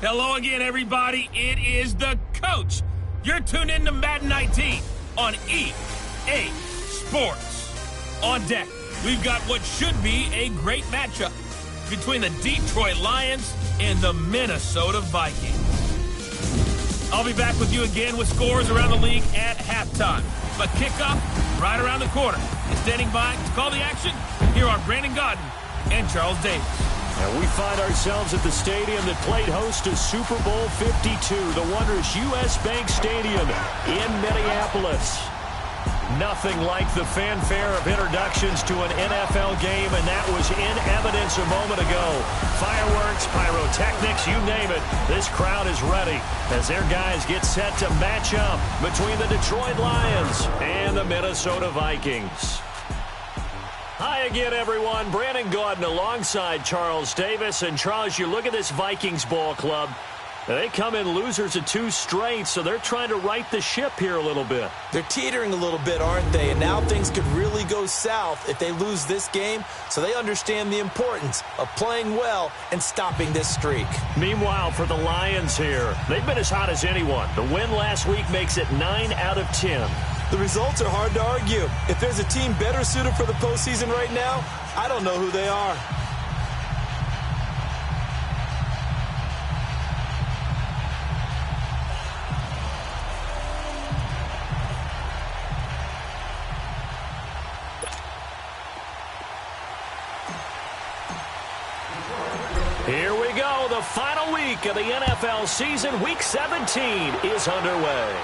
Hello again, everybody. It is the coach. You're tuned in to Madden 19 on EA Sports. On deck, we've got what should be a great matchup between the Detroit Lions and the Minnesota Vikings. I'll be back with you again with scores around the league at halftime. But kickoff right around the corner. And standing by to call the action, here are Brandon Gaudin and Charles Davis. And we find ourselves at the stadium that played host to Super Bowl 52, the wondrous U.S. Bank Stadium in Minneapolis. Nothing like the fanfare of introductions to an NFL game, and that was in evidence a moment ago. Fireworks, pyrotechnics, you name it. This crowd is ready as their guys get set to match up between the Detroit Lions and the Minnesota Vikings. Hi again, everyone. Brandon Gaudin alongside Charles Davis. And Charles, you look at this Vikings ball club. They come in losers of 2 straight, so they're trying to right the ship here a little bit. They're teetering a little bit, aren't they? And now things could really go south if they lose this game, so they understand the importance of playing well and stopping this streak. Meanwhile, for the Lions here, they've been as hot as anyone. The win last week makes it 9 out of 10. The results are hard to argue. If there's a team better suited for the postseason right now, I don't know who they are. Here we go. The final week of the NFL season. Week 17 is underway.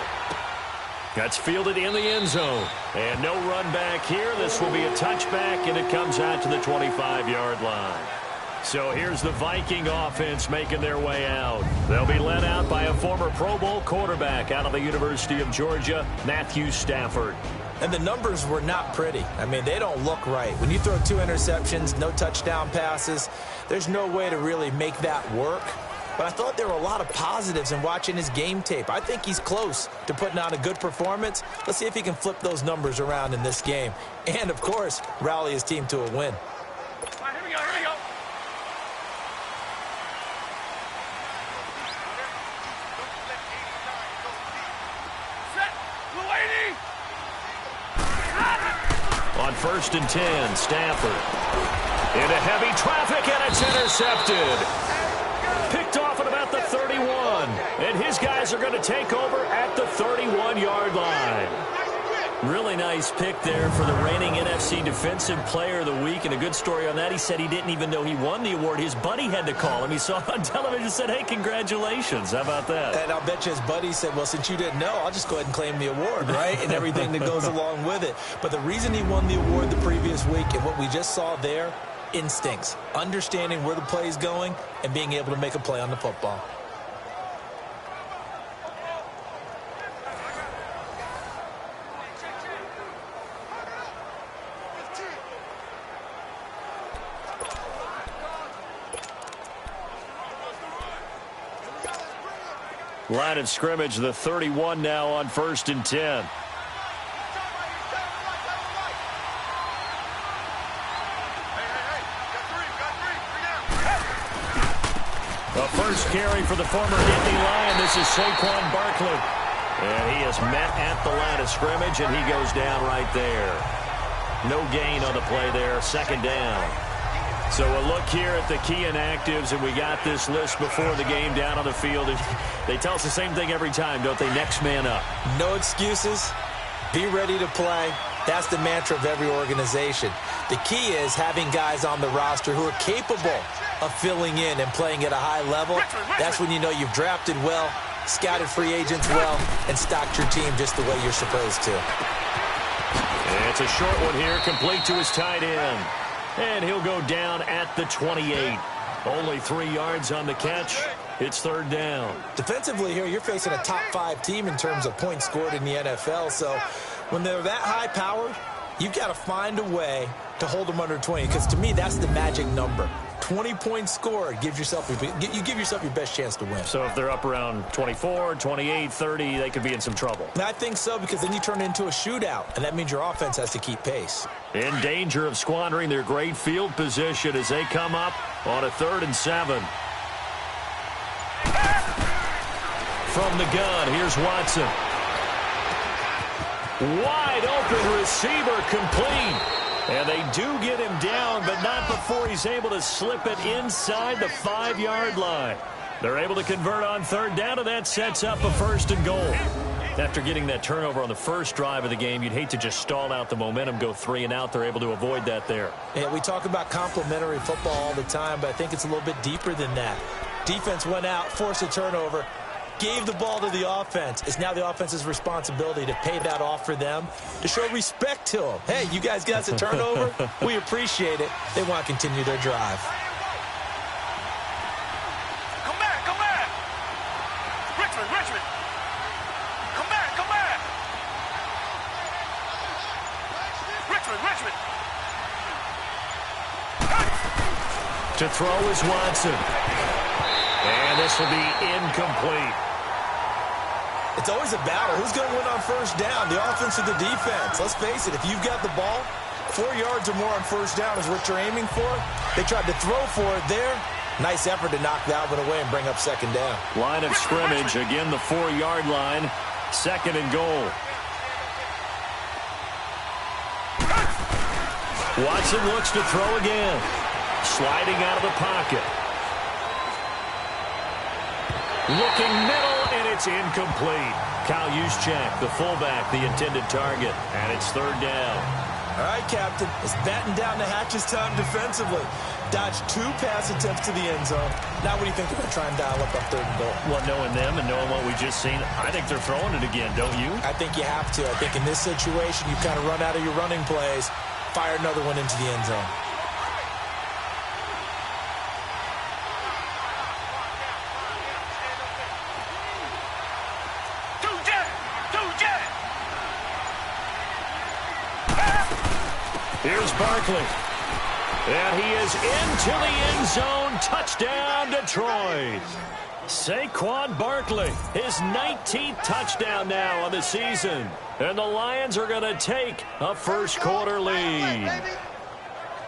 That's fielded in the end zone. And no run back here. This will be a touchback, and it comes out to the 25-yard line. So here's the Viking offense making their way out. They'll be led out by a former Pro Bowl quarterback out of the University of Georgia, Matthew Stafford. And the numbers were not pretty. I mean, they don't look right. When you throw 2 interceptions, no touchdown passes, there's no way to really make that work. But I thought there were a lot of positives in watching his game tape. I think he's close to putting on a good performance. Let's see if he can flip those numbers around in this game. And, of course, rally his team to a win. All right, here we go. On 1st and 10, Stafford into heavy traffic, and it's intercepted. Picked off at about the 31, and his guys are going to take over at the 31-yard line. Really nice pick there for the reigning NFC Defensive Player of the Week, and a good story on that. He said he didn't even know he won the award. His buddy had to call him. He saw it on television and said, hey, congratulations. How about that? And I'll bet you his buddy said, well, since you didn't know, I'll just go ahead and claim the award, right? And everything that goes along with it. But the reason he won the award the previous week and what we just saw there, instincts, understanding where the play is going and being able to make a play on the football. Line of scrimmage, the 31 now on 1st and 10. The first carry for the former Nittany Lion. This is Saquon Barkley. And he is met at the line of scrimmage, and he goes down right there. No gain on the play there. 2nd down. So a look here at the key inactives, and we got this list before the game down on the field. They tell us the same thing every time, don't they? Next man up. No excuses. Be ready to play. That's the mantra of every organization. The key is having guys on the roster who are capable of filling in and playing at a high level. That's when you know you've drafted well, scouted free agents well, and stocked your team just the way you're supposed to. And it's a short one here, complete to his tight end. And he'll go down at the 28. Only 3 yards on the catch. It's 3rd down. Defensively here, you're facing a top 5 team in terms of points scored in the NFL. So when they're that high powered, you've got to find a way to hold them under 20. Because to me, that's the magic number. 20 points scored gives yourself you give yourself your best chance to win. So if they're up around 24, 28, 30, they could be in some trouble. And I think so, because then you turn it into a shootout, and that means your offense has to keep pace. In danger of squandering their great field position as they come up on a 3rd and 7. from the gun. Here's Watson. Wide open receiver, complete. And they do get him down, but not before he's able to slip it inside the 5-yard line. They're able to convert on third down, and that sets up a 1st and goal. After getting that turnover on the first drive of the game, you'd hate to just stall out the momentum, go 3 and out. They're able to avoid that there. Yeah, we talk about complementary football all the time, but I think it's a little bit deeper than that. Defense went out, forced a turnover, gave the ball to the offense. It's now the offense's responsibility to pay that off for them, to show respect to them. Hey, you guys got us a turnover? We appreciate it. They want to continue their drive. Come back, come back. Richmond. Come back. Richmond. To throw is Watson. And this will be incomplete. It's always a battle. Who's going to win on first down, the offense or the defense? Let's face it, if you've got the ball, 4 yards or more on first down is what you're aiming for. They tried to throw for it there. Nice effort to knock that one away and bring up second down. Line of scrimmage, again the 4-yard line. 2nd and goal. Watson looks to throw again. Sliding out of the pocket. Looking middle, and it's incomplete. Kyle Juszczyk, the fullback, the intended target, and it's 3rd down. All right, Captain, it's batten down the hatches time defensively. Dodged 2 pass attempts to the end zone. Now what do you think they're going to try and dial up on 3rd and goal? Well, knowing them and knowing what we just seen, I think they're throwing it again, don't you? I think you have to. I think in this situation, you kind of run out of your running plays, fire another one into the end zone. Here's Barkley. And he is into the end zone. Touchdown, Detroit. Saquon Barkley, his 19th touchdown now on the season. And the Lions are going to take a first-quarter lead.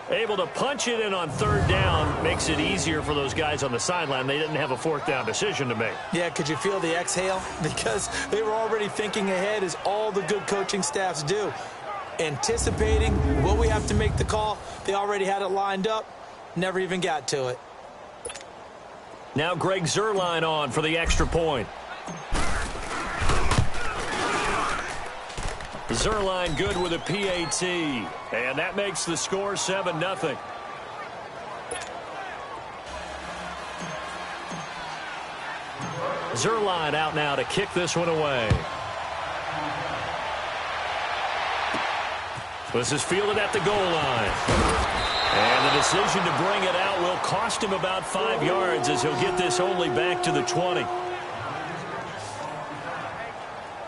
Able to punch it in on 3rd down makes it easier for those guys on the sideline. They didn't have a 4th down decision to make. Yeah, could you feel the exhale? Because they were already thinking ahead, as all the good coaching staffs do. Anticipating, will we have to make the call? They already had it lined up, never even got to it. Now Greg Zuerlein on for the extra point. Zuerlein good with a PAT, and that makes the score 7-0. Zuerlein out now to kick this one away. This is fielded at the goal line. And the decision to bring it out will cost him about 5 yards, as he'll get this only back to the 20.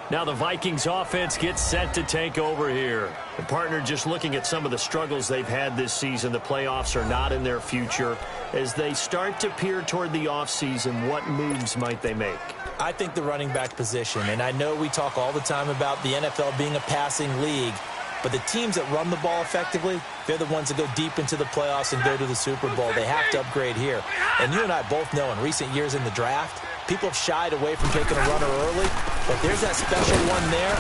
Now the Vikings offense gets set to take over here. The partner just looking at some of the struggles they've had this season. The playoffs are not in their future. As they start to peer toward the offseason, what moves might they make? I think the running back position, and I know we talk all the time about the NFL being a passing league, but the teams that run the ball effectively, they're the ones that go deep into the playoffs and go to the Super Bowl. They have to upgrade here. And you and I both know in recent years in the draft, people have shied away from taking a runner early, but there's that special one there.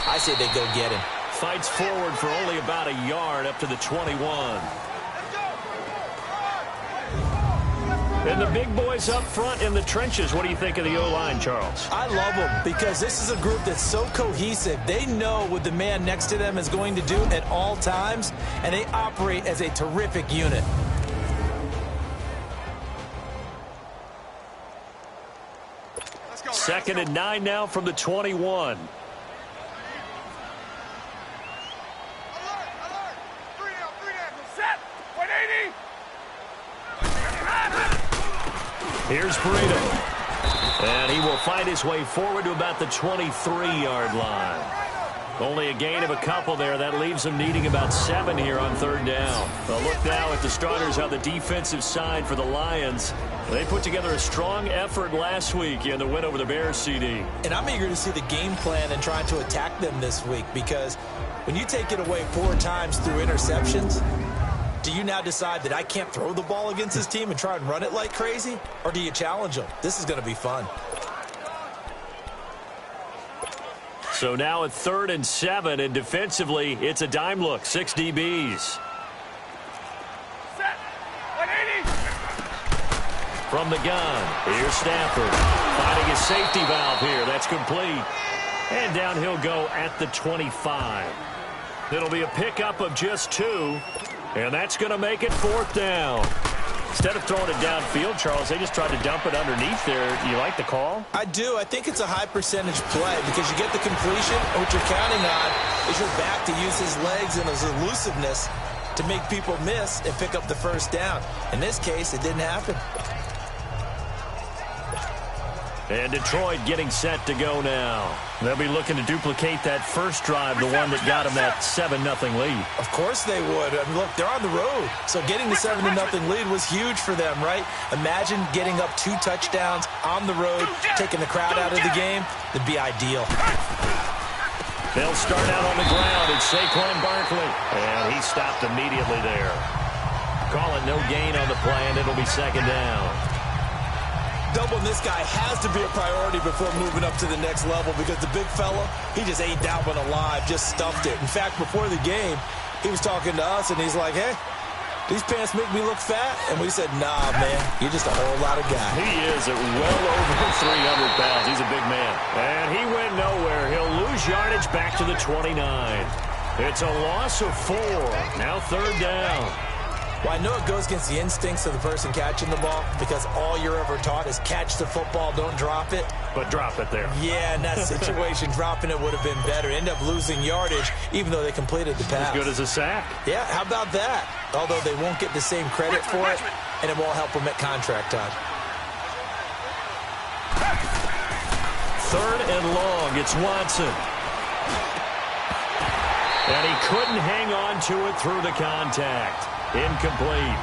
I say they go get him. Fights forward for only about a yard up to the 21. And the big boys up front in the trenches. What do you think of the O-line, Charles? I love them because this is a group that's so cohesive. They know what the man next to them is going to do at all times, and they operate as a terrific unit. Second and 9 now from the 21. Here's Burrito. And he will find his way forward to about the 23-yard line. Only a gain of a couple there. That leaves him needing about 7 here on 3rd down. A look now at the starters on the defensive side for the Lions. They put together a strong effort last week in the win over the Bears, CD. And I'm eager to see the game plan and trying to attack them this week, because when you take it away 4 times through interceptions, do you now decide that I can't throw the ball against this team and try and run it like crazy? Or do you challenge them? This is going to be fun. So now at 3rd and 7, and defensively, it's a dime look, 6 DBs. Set. 180. From the gun, here's Stafford. Finding his safety valve here. That's complete. And down he'll go at the 25. It'll be a pickup of just 2, and that's going to make it 4th down. Instead of throwing it downfield, Charles, they just tried to dump it underneath there. You like the call? I do. I think it's a high percentage play because you get the completion, and what you're counting on is your back to use his legs and his elusiveness to make people miss and pick up the 1st down. In this case, it didn't happen. And Detroit getting set to go now. They'll be looking to duplicate that first drive, the one that got them that 7-0 lead. Of course they would. I mean, look, they're on the road. So getting the 7-0 lead was huge for them, right? Imagine getting up 2 touchdowns on the road, taking the crowd out of the game. That'd be ideal. They'll start out on the ground. It's Saquon Barkley. And he stopped immediately there. Call it no gain on the play, and it'll be 2nd down. Doubling this guy has to be a priority before moving up to the next level because the big fella, he just ate that one alive, just stuffed it. In fact, before the game, he was talking to us, and he's like, hey, these pants make me look fat? And we said, nah, man, you're just a whole lot of guy. He is at well over 300 pounds. He's a big man. And he went nowhere. He'll lose yardage back to the 29. It's a loss of 4. Now 3rd down. Well, I know it goes against the instincts of the person catching the ball because all you're ever taught is catch the football, don't drop it. But drop it there. Yeah, in that situation, dropping it would have been better. End up losing yardage, even though they completed the pass. As good as a sack. Yeah, how about that? Although they won't get the same credit for it, and it won't help them at contract time. 3rd and long. It's Watson. And he couldn't hang on to it through the contact. Incomplete.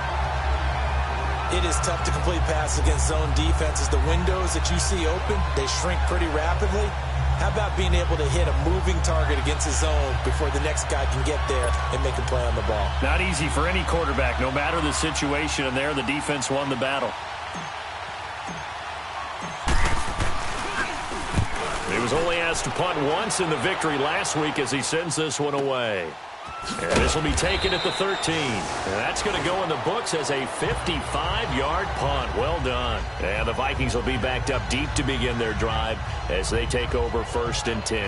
It is tough to complete passes against zone defenses. The windows that you see open, they shrink pretty rapidly. How about being able to hit a moving target against the zone before the next guy can get there and make a play on the ball? Not easy for any quarterback, no matter the situation, and there the defense won the battle. He was only asked to punt once in the victory last week as he sends this one away. And this will be taken at the 13. And that's going to go in the books as a 55-yard punt. Well done. And the Vikings will be backed up deep to begin their drive as they take over 1st and 10.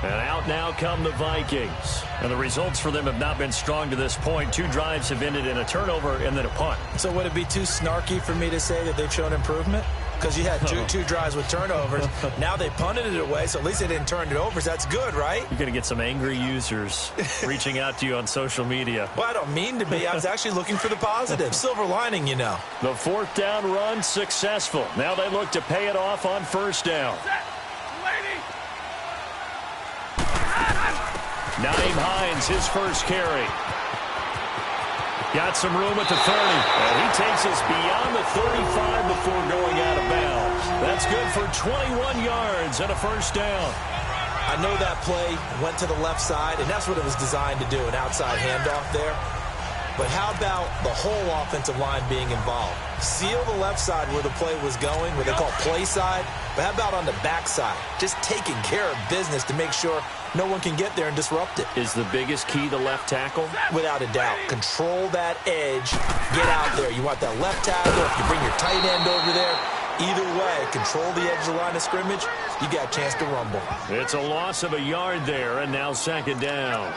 And out now come the Vikings. And the results for them have not been strong to this point. 2 drives have ended in a turnover and then a punt. So would it be too snarky for me to say that they've shown improvement? Because you had two drives with turnovers. Now they punted it away, so at least they didn't turn it over. So that's good, right? You're going to get some angry users reaching out to you on social media. Well, I don't mean to be. I was actually looking for the positive. Silver lining, you know. The 4th down run successful. Now they look to pay it off on 1st down. Naeem Hines, his first carry. Got some room at the 30. And he takes us beyond the 35 before going out of bounds. That's good for 21 yards and a 1st down. I know that play went to the left side, and that's what it was designed to do, an outside handoff there. But how about the whole offensive line being involved? Seal the left side where the play was going, what they call play side. But how about on the back side? Just taking care of business to make sure no one can get there and disrupt it. Is the biggest key the left tackle? Without a doubt. Control that edge. Get out there. You want that left tackle. If you bring your tight end over there, either way, control the edge of the line of scrimmage, you got a chance to rumble. It's a loss of a yard there, and now 2nd down.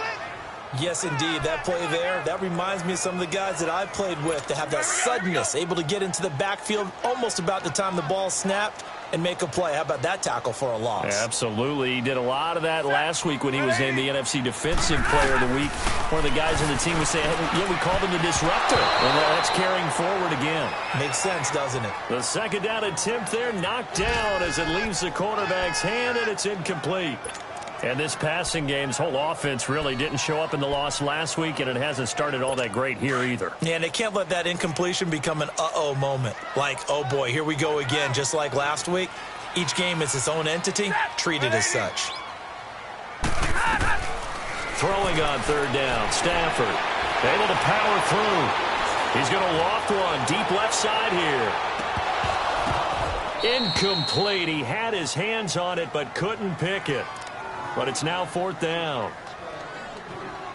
Yes, indeed. That play there, that reminds me of some of the guys that I've played with to have that suddenness, able to get into the backfield almost about the time the ball snapped and make a play. How about that tackle for a loss? Absolutely. He did a lot of that last week when he was named the NFC Defensive Player of the Week. One of the guys on the team was saying, hey, yeah, we called him the disruptor. And that's carrying forward again. Makes sense, doesn't it? The 2nd down attempt there knocked down as it leaves the cornerback's hand, and it's incomplete. And this passing game's whole offense really didn't show up in the loss last week, and it hasn't started all that great here either. Yeah, and they can't let that incompletion become an uh-oh moment. Like, oh boy, here we go again, just like last week. Each game is its own entity, treat it as such. Throwing on 3rd down, Stafford able to power through. He's going to loft one deep left side here. Incomplete. He had his hands on it but couldn't pick it. but it's now 4th down.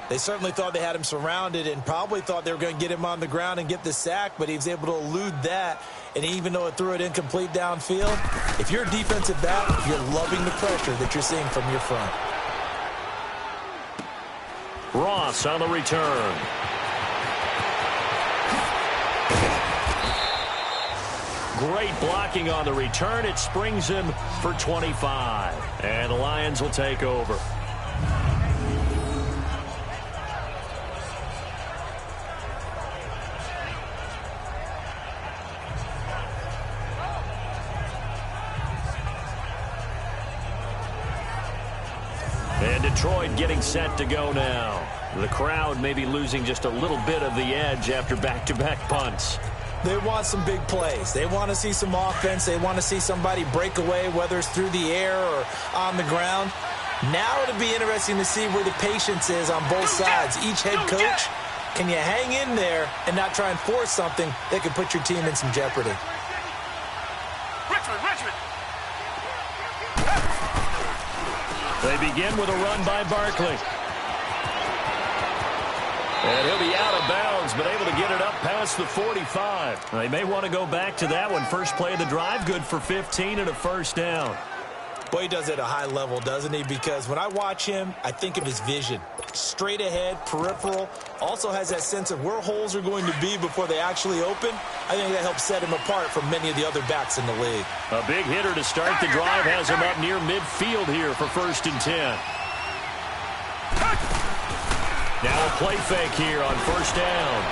They certainly thought they had him surrounded and probably thought they were going to get him on the ground and get the sack, but he was able to elude that. And even though it threw it incomplete downfield, if you're a defensive back, you're loving the pressure that you're seeing from your front. Ross on the return. Great blocking on the return. It springs him for 25. And the Lions will take over. And Detroit getting set to go now. The crowd may be losing just a little bit of the edge after back-to-back punts. They want some big plays. They want to see some offense. They want to see somebody break away, whether it's through the air or on the ground. Now it'll be interesting to see where the patience is on both sides. Each head coach, can you hang in there and not try and force something that could put your team in some jeopardy? Richmond. They begin with a run by Barkley. And he'll be out of bounds, but able to get it up past the 45. They may want to go back to that one. First play of the drive, good for 15 and a first down. Boy, he does it at a high level, doesn't he? Because when I watch him, I think of his vision. Straight ahead, peripheral. Also has that sense of where holes are going to be before they actually open. I think that helps set him apart from many of the other backs in the league. A big hitter to start the drive has him up near midfield here for 1st and 10. Now a play fake here on 1st down.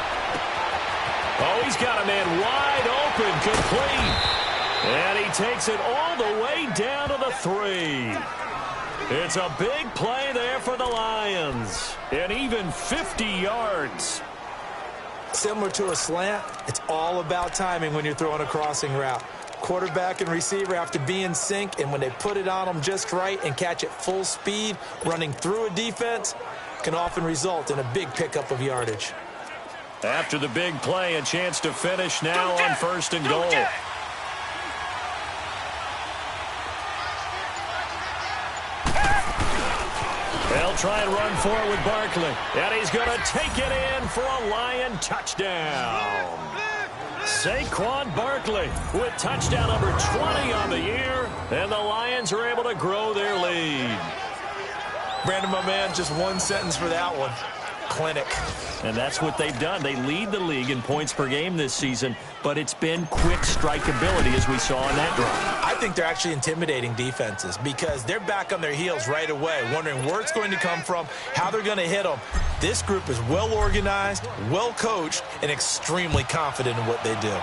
Oh, he's got a man wide open, complete. And he takes it all the way down to the 3. It's a big play there for the Lions. And even 50 yards. Similar to a slant, it's all about timing when you're throwing a crossing route. Quarterback and receiver have to be in sync, and when they put it on them just right and catch it full speed, running through a defense, can often result in a big pickup of yardage. After the big play, a chance to finish now on 1st and goal. They'll try and run forward with Barkley. And he's going to take it in for a Lion touchdown. Saquon Barkley with touchdown number 20 on the year. And the Lions are able to grow their lead. Brandon, my man, just one sentence for that one. Clinic. And that's what they've done. They lead the league in points per game this season, but it's been quick strikeability as we saw in that drive. I think they're actually intimidating defenses because they're back on their heels right away, wondering where it's going to come from, how they're going to hit them. This group is well organized, well coached, and extremely confident in what they do.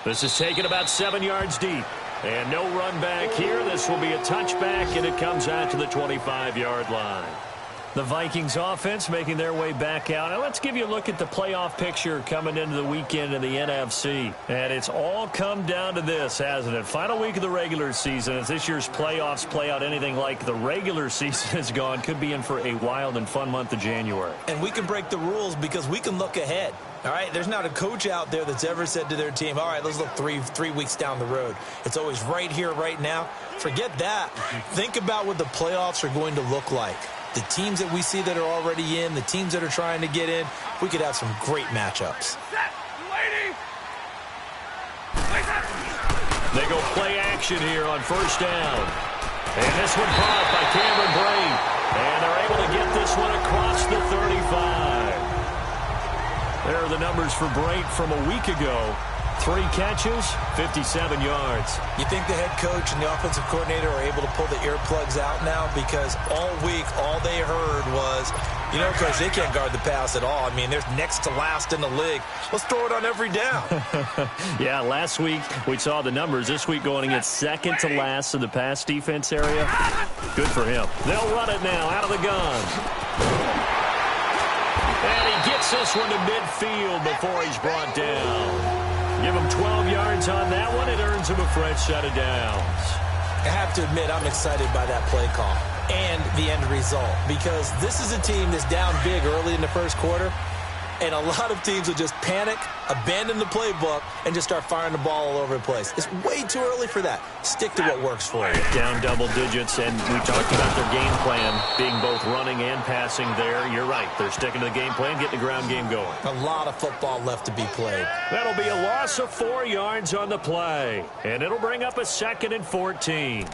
This is taken about 7 yards deep. And no run back here. This will be a touchback, and it comes out to the 25-yard line. The Vikings offense making their way back out. Now let's give you a look at the playoff picture coming into the weekend in the NFC. And it's all come down to this, hasn't it? Final week of the regular season. As this year's playoffs play out anything like the regular season has gone, could be in for a wild and fun month of January. And we can break the rules because we can look ahead. All right, there's not a coach out there that's ever said to their team, all right, let's look three weeks down the road. It's always right here, right now. Forget that. Think about what the playoffs are going to look like. The teams that we see that are already in, the teams that are trying to get in, we could have some great matchups. They go play action here on 1st down. And this one caught by Cameron Brain. And they're able to get this one across the 35. There are the numbers for Brate from a week ago. 3 catches, 57 yards. You think the head coach and the offensive coordinator are able to pull the earplugs out now? Because all week, all they heard was, you know, Coach, they can't guard the pass at all. I mean, they're next to last in the league. Let's throw it on every down. Yeah, last week we saw the numbers. This week going against second to last in the pass defense area. Good for him. They'll run it now out of the gun. And he gets this one to midfield before he's brought down. Give him 12 yards on that one. It earns him a fresh set of downs. I have to admit, I'm excited by that play call and the end result because this is a team that's down big early in the first quarter. And a lot of teams will just panic, abandon the playbook, and just start firing the ball all over the place. It's way too early for that. Stick to what works for you. Down double digits, and we talked about their game plan being both running and passing there. You're right. They're sticking to the game plan, getting the ground game going. A lot of football left to be played. That'll be a loss of 4 yards on the play, and it'll bring up a 2nd and 14.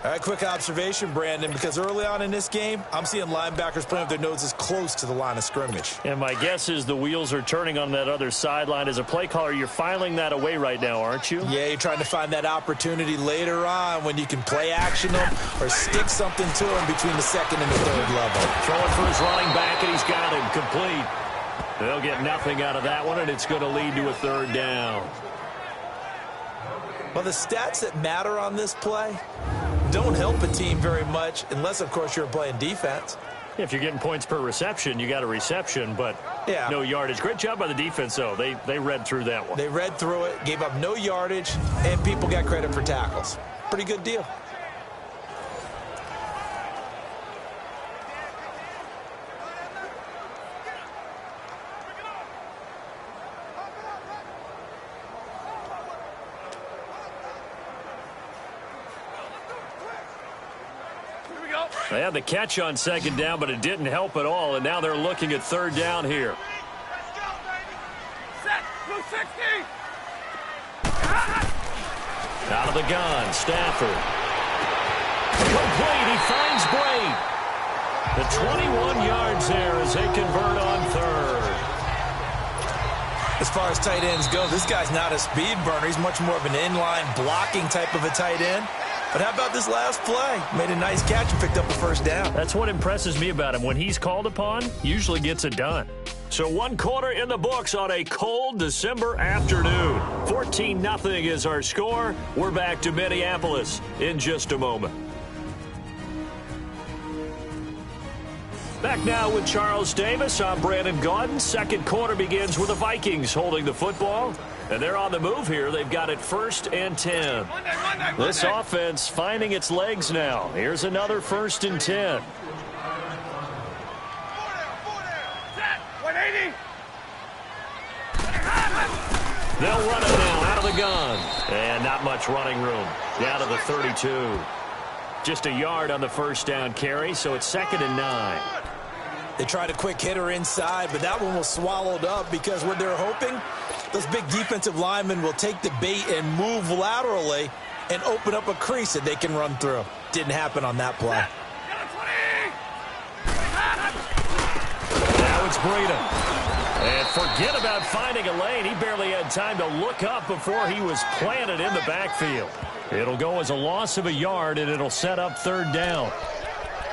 All right, quick observation, Brandon, because early on in this game, I'm seeing linebackers playing with their noses close to the line of scrimmage. And my guess is the wheels are turning on that other sideline. As a play caller, you're filing that away right now, aren't you? Yeah, you're trying to find that opportunity later on when you can play action them or stick something to them between the 2nd and the 3rd level. Throwing for his running back, and he's got him complete. They'll get nothing out of that one, and it's going to lead to a 3rd down. Well, the stats that matter on this play don't help a team very much unless, of course, you're playing defense. If you're getting points per reception, you got a reception, but no yardage. Great job by the defense, though. They read through that one. They read through it, gave up no yardage, and people got credit for tackles. Pretty good deal. They had the catch on 2nd down, but it didn't help at all, and now they're looking at 3rd down here. Set. Blue 60. Out of the gun, Stafford. Complete, he finds Bray. The 21 yards there as they convert on 3rd. As far as tight ends go, this guy's not a speed burner. He's much more of an inline blocking type of a tight end. But how about this last play? Made a nice catch and picked up a 1st down. That's what impresses me about him. When he's called upon, usually gets it done. So 1 quarter in the books on a cold December afternoon. 14-0 is our score. We're back to Minneapolis in just a moment. Back now with Charles Davis. I'm Brandon Gaudin. 2nd quarter begins with the Vikings holding the football. And they're on the move here. They've got it 1st and 10. This offense finding its legs now. Here's another 1st and 10. 180. They'll run it now out of the gun. And not much running room. Down to the 32. Just a yard on the 1st down carry, so it's 2nd and 9. They tried a quick hitter inside, but that one was swallowed up because what they're hoping, those big defensive linemen will take the bait and move laterally and open up a crease that they can run through. Didn't happen on that play. Now it's Breida. And forget about finding a lane. He barely had time to look up before he was planted in the backfield. It'll go as a loss of a yard, and it'll set up 3rd down.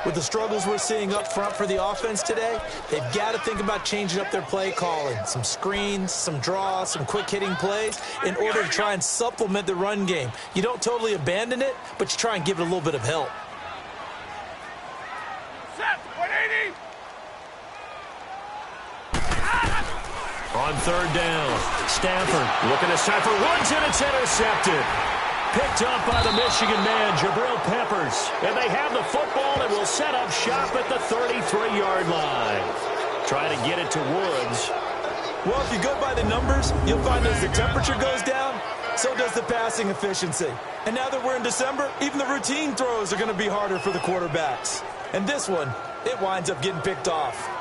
With the struggles we're seeing up front for the offense today, they've got to think about changing up their play calling. Some screens, some draws, some quick hitting plays in order to try and supplement the run game. You don't totally abandon it, but you try and give it a little bit of help. Set. 180. On 3rd down, Stafford looking to Stafford, runs it, it's intercepted. Picked up by the Michigan man, Jabril Peppers. And they have the football and will set up shop at the 33-yard line. Trying to get it to Woods. Well, if you go by the numbers, you'll find as the temperature goes down, so does the passing efficiency. And now that we're in December, even the routine throws are going to be harder for the quarterbacks. And this one, it winds up getting picked off.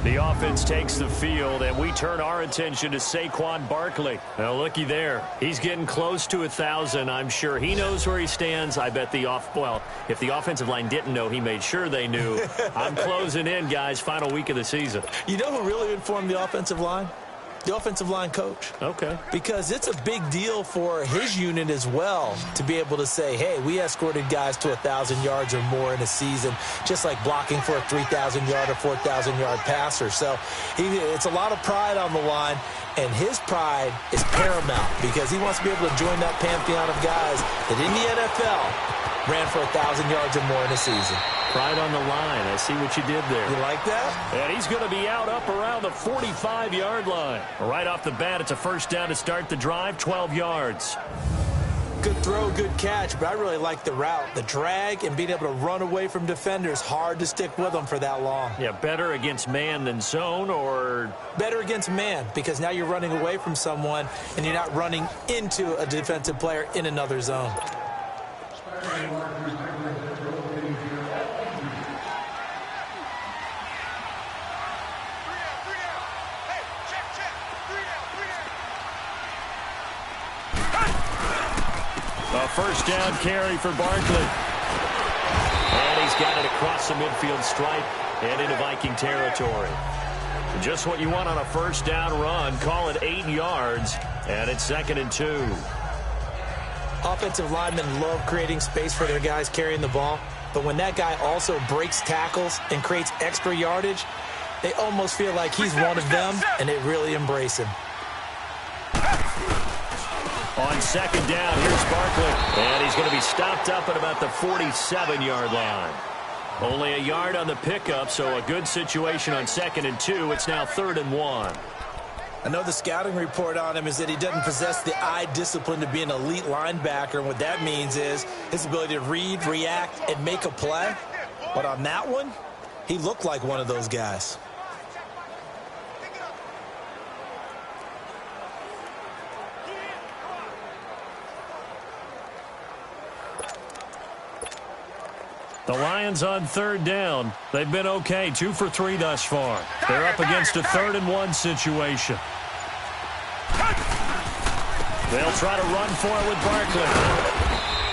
The offense takes the field, and we turn our attention to Saquon Barkley. Now, looky there. He's getting close to 1,000. I'm sure he knows where he stands. I bet if the offensive line didn't know, he made sure they knew. I'm closing in, guys. Final week of the season. You know who really informed the offensive line? The offensive line coach. Okay. Because it's a big deal for his unit as well to be able to say, hey, we escorted guys to 1,000 yards or more in a season, just like blocking for a 3,000-yard or 4,000-yard passer. So it's a lot of pride on the line, and his pride is paramount because he wants to be able to join that pantheon of guys that in the NFL ran for 1,000 yards or more in a season. Pride on the line. I see what you did there. You like that? And he's going to be out up around the 45-yard line. Right off the bat, it's a 1st down to start the drive, 12 yards. Good throw, good catch, but I really like the route. The drag and being able to run away from defenders, hard to stick with them for that long. Yeah, better against man than zone, or? Better against man, because now you're running away from someone and you're not running into a defensive player in another zone. A first down carry for Barkley. And he's got it across the midfield stripe and into Viking territory. Just what you want on a first down run. Call it 8 yards, and it's 2nd and 2. Offensive linemen love creating space for their guys carrying the ball, but when that guy also breaks tackles and creates extra yardage, they almost feel like he's one of them, and they really embrace him. On 2nd down, here's Barkley. And he's going to be stopped up at about the 47-yard line. Only a yard on the pickup, so a good situation on 2nd and 2. It's now 3rd and 1. I know the scouting report on him is that he doesn't possess the eye discipline to be an elite linebacker. And what that means is his ability to read, react, and make a play. But on that one, he looked like one of those guys. The Lions on 3rd down. They've been okay, 2 for 3 thus far. They're up against a 3rd and 1 situation. They'll try to run for it with Barkley.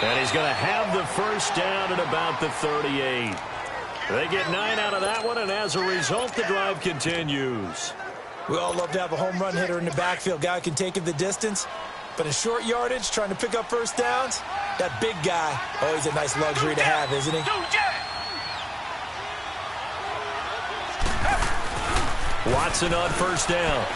And he's going to have the first down at about the 38. They get 9 out of that one, and as a result, the drive continues. We all love to have a home run hitter in the backfield. Guy who can take it the distance. But in short yardage, trying to pick up first downs, that big guy, always a nice luxury to have, isn't he? Watson on first down.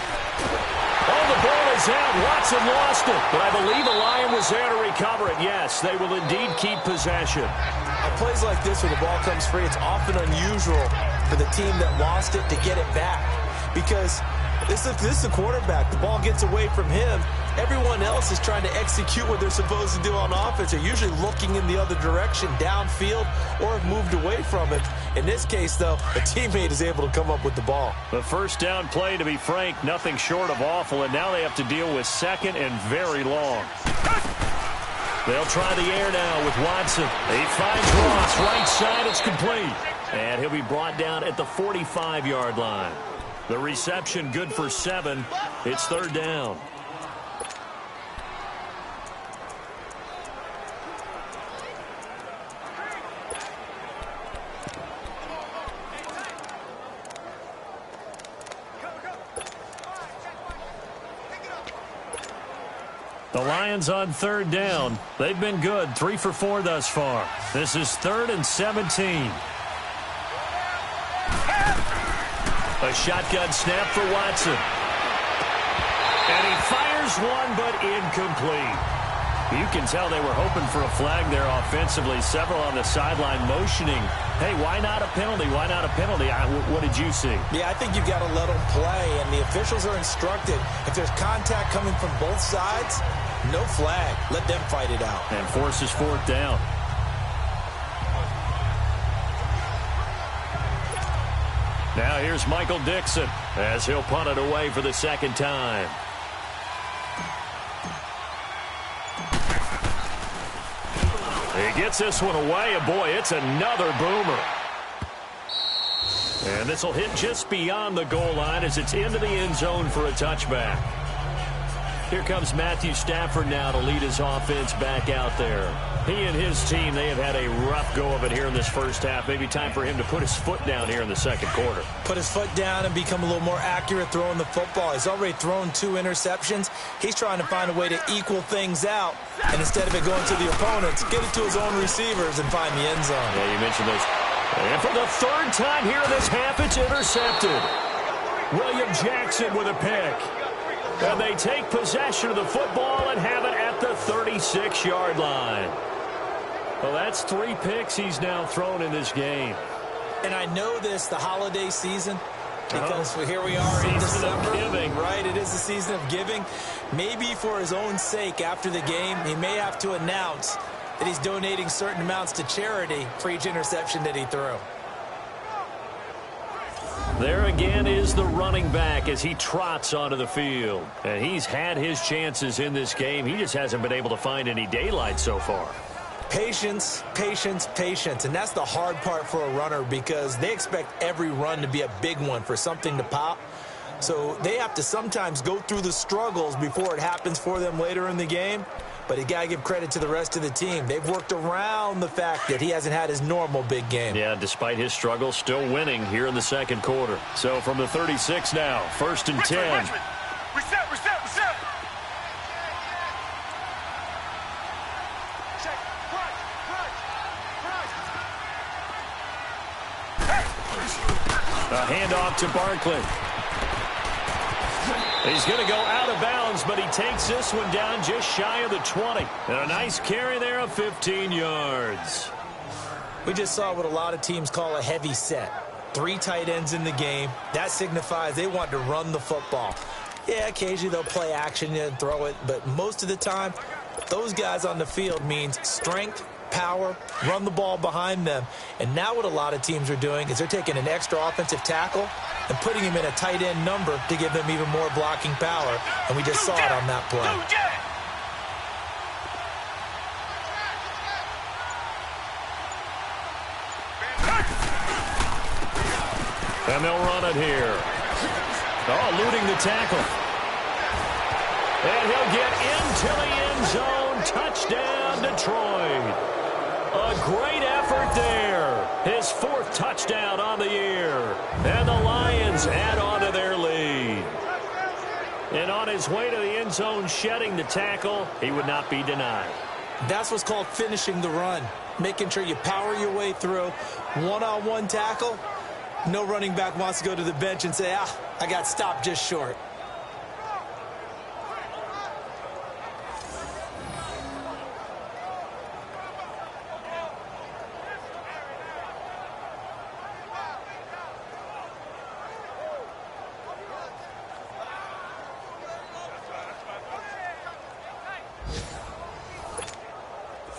Oh, the ball is out. Watson lost it. But I believe a Lion was there to recover it. Yes, they will indeed keep possession. On plays like this where the ball comes free, it's often unusual for the team that lost it to get it back. Because this is the quarterback. The ball gets away from him. Everyone else is trying to execute what they're supposed to do on offense. They're usually looking in the other direction, downfield, or have moved away from it. In this case, though, a teammate is able to come up with the ball. The first down play, to be frank, nothing short of awful, and now they have to deal with 2nd and very long. They'll try the air now with Watson. He finds Ross, right side, it's complete. And he'll be brought down at the 45-yard line. The reception good for 7. It's 3rd down. The Lions on 3rd down. They've been good, 3 for 4 thus far. This is 3rd and 17. A shotgun snap for Watson. And he fires one, but incomplete. You can tell they were hoping for a flag there offensively. Several on the sideline motioning. Hey, why not a penalty? Why not a penalty? What did you see? Yeah, I think you've got to let them play, and the officials are instructed. If there's contact coming from both sides, no flag. Let them fight it out. And forces 4th down. Now here's Michael Dixon as he'll punt it away for the 2nd time. He gets this one away, and boy, it's another boomer. And this will hit just beyond the goal line as it's into the end zone for a touchback. Here comes Matthew Stafford now to lead his offense back out there. He and his team, they have had a rough go of it here in this first half. Maybe time for him to put his foot down here in the 2nd quarter. Put his foot down and become a little more accurate throwing the football. He's already thrown 2 interceptions. He's trying to find a way to equal things out. And instead of it going to the opponents, get it to his own receivers and find the end zone. Yeah, you mentioned those. And for the 3rd time here in this half, it's intercepted. William Jackson with a pick. And they take possession of the football and have it at the 36-yard line. Well, that's 3 picks he's now thrown in this game. And I know this, the holiday season, because here we are in Season of December. giving. Right, it is the season of giving. Maybe for his own sake after the game, he may have to announce that he's donating certain amounts to charity for each interception that he threw. There again is the running back as he trots onto the field. And he's had his chances in this game. He just hasn't been able to find any daylight so far. Patience, patience, patience. And that's the hard part for a runner because they expect every run to be a big one for something to pop. So they have to sometimes go through the struggles before it happens for them later in the game. But you got to give credit to the rest of the team. They've worked around the fact that he hasn't had his normal big game. Yeah, despite his struggles, still winning here in the second quarter. So from the 36 now, 1st and 10. Reset. A handoff to Barkley. He's going to go out of bounds, but he takes this one down just shy of the 20. And a nice carry there of 15 yards. We just saw what a lot of teams call a heavy set. 3 tight ends in the game. That signifies they want to run the football. Yeah, occasionally they'll play action and throw it, but most of the time, those guys on the field means strength, power, run the ball behind them. And now what a lot of teams are doing is they're taking an extra offensive tackle and putting him in a tight end number to give them even more blocking power. And we just saw it on that play. And they'll run it here. Oh, eluding the tackle. And he'll get into the end zone. Touchdown, Detroit. A great effort there. His 4th touchdown on the year. And the Lions add on to their lead. And on his way to the end zone, shedding the tackle, he would not be denied. That's what's called finishing the run. Making sure you power your way through. One-on-one tackle. No running back wants to go to the bench and say, I got stopped just short.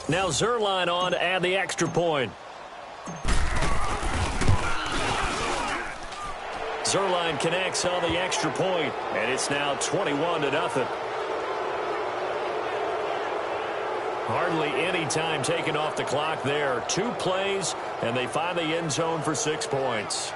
Now Zerline on to add the extra point. Zerline connects on the extra point, and it's now 21-0. Hardly any time taken off the clock there. 2 plays, and they find the end zone for 6 points.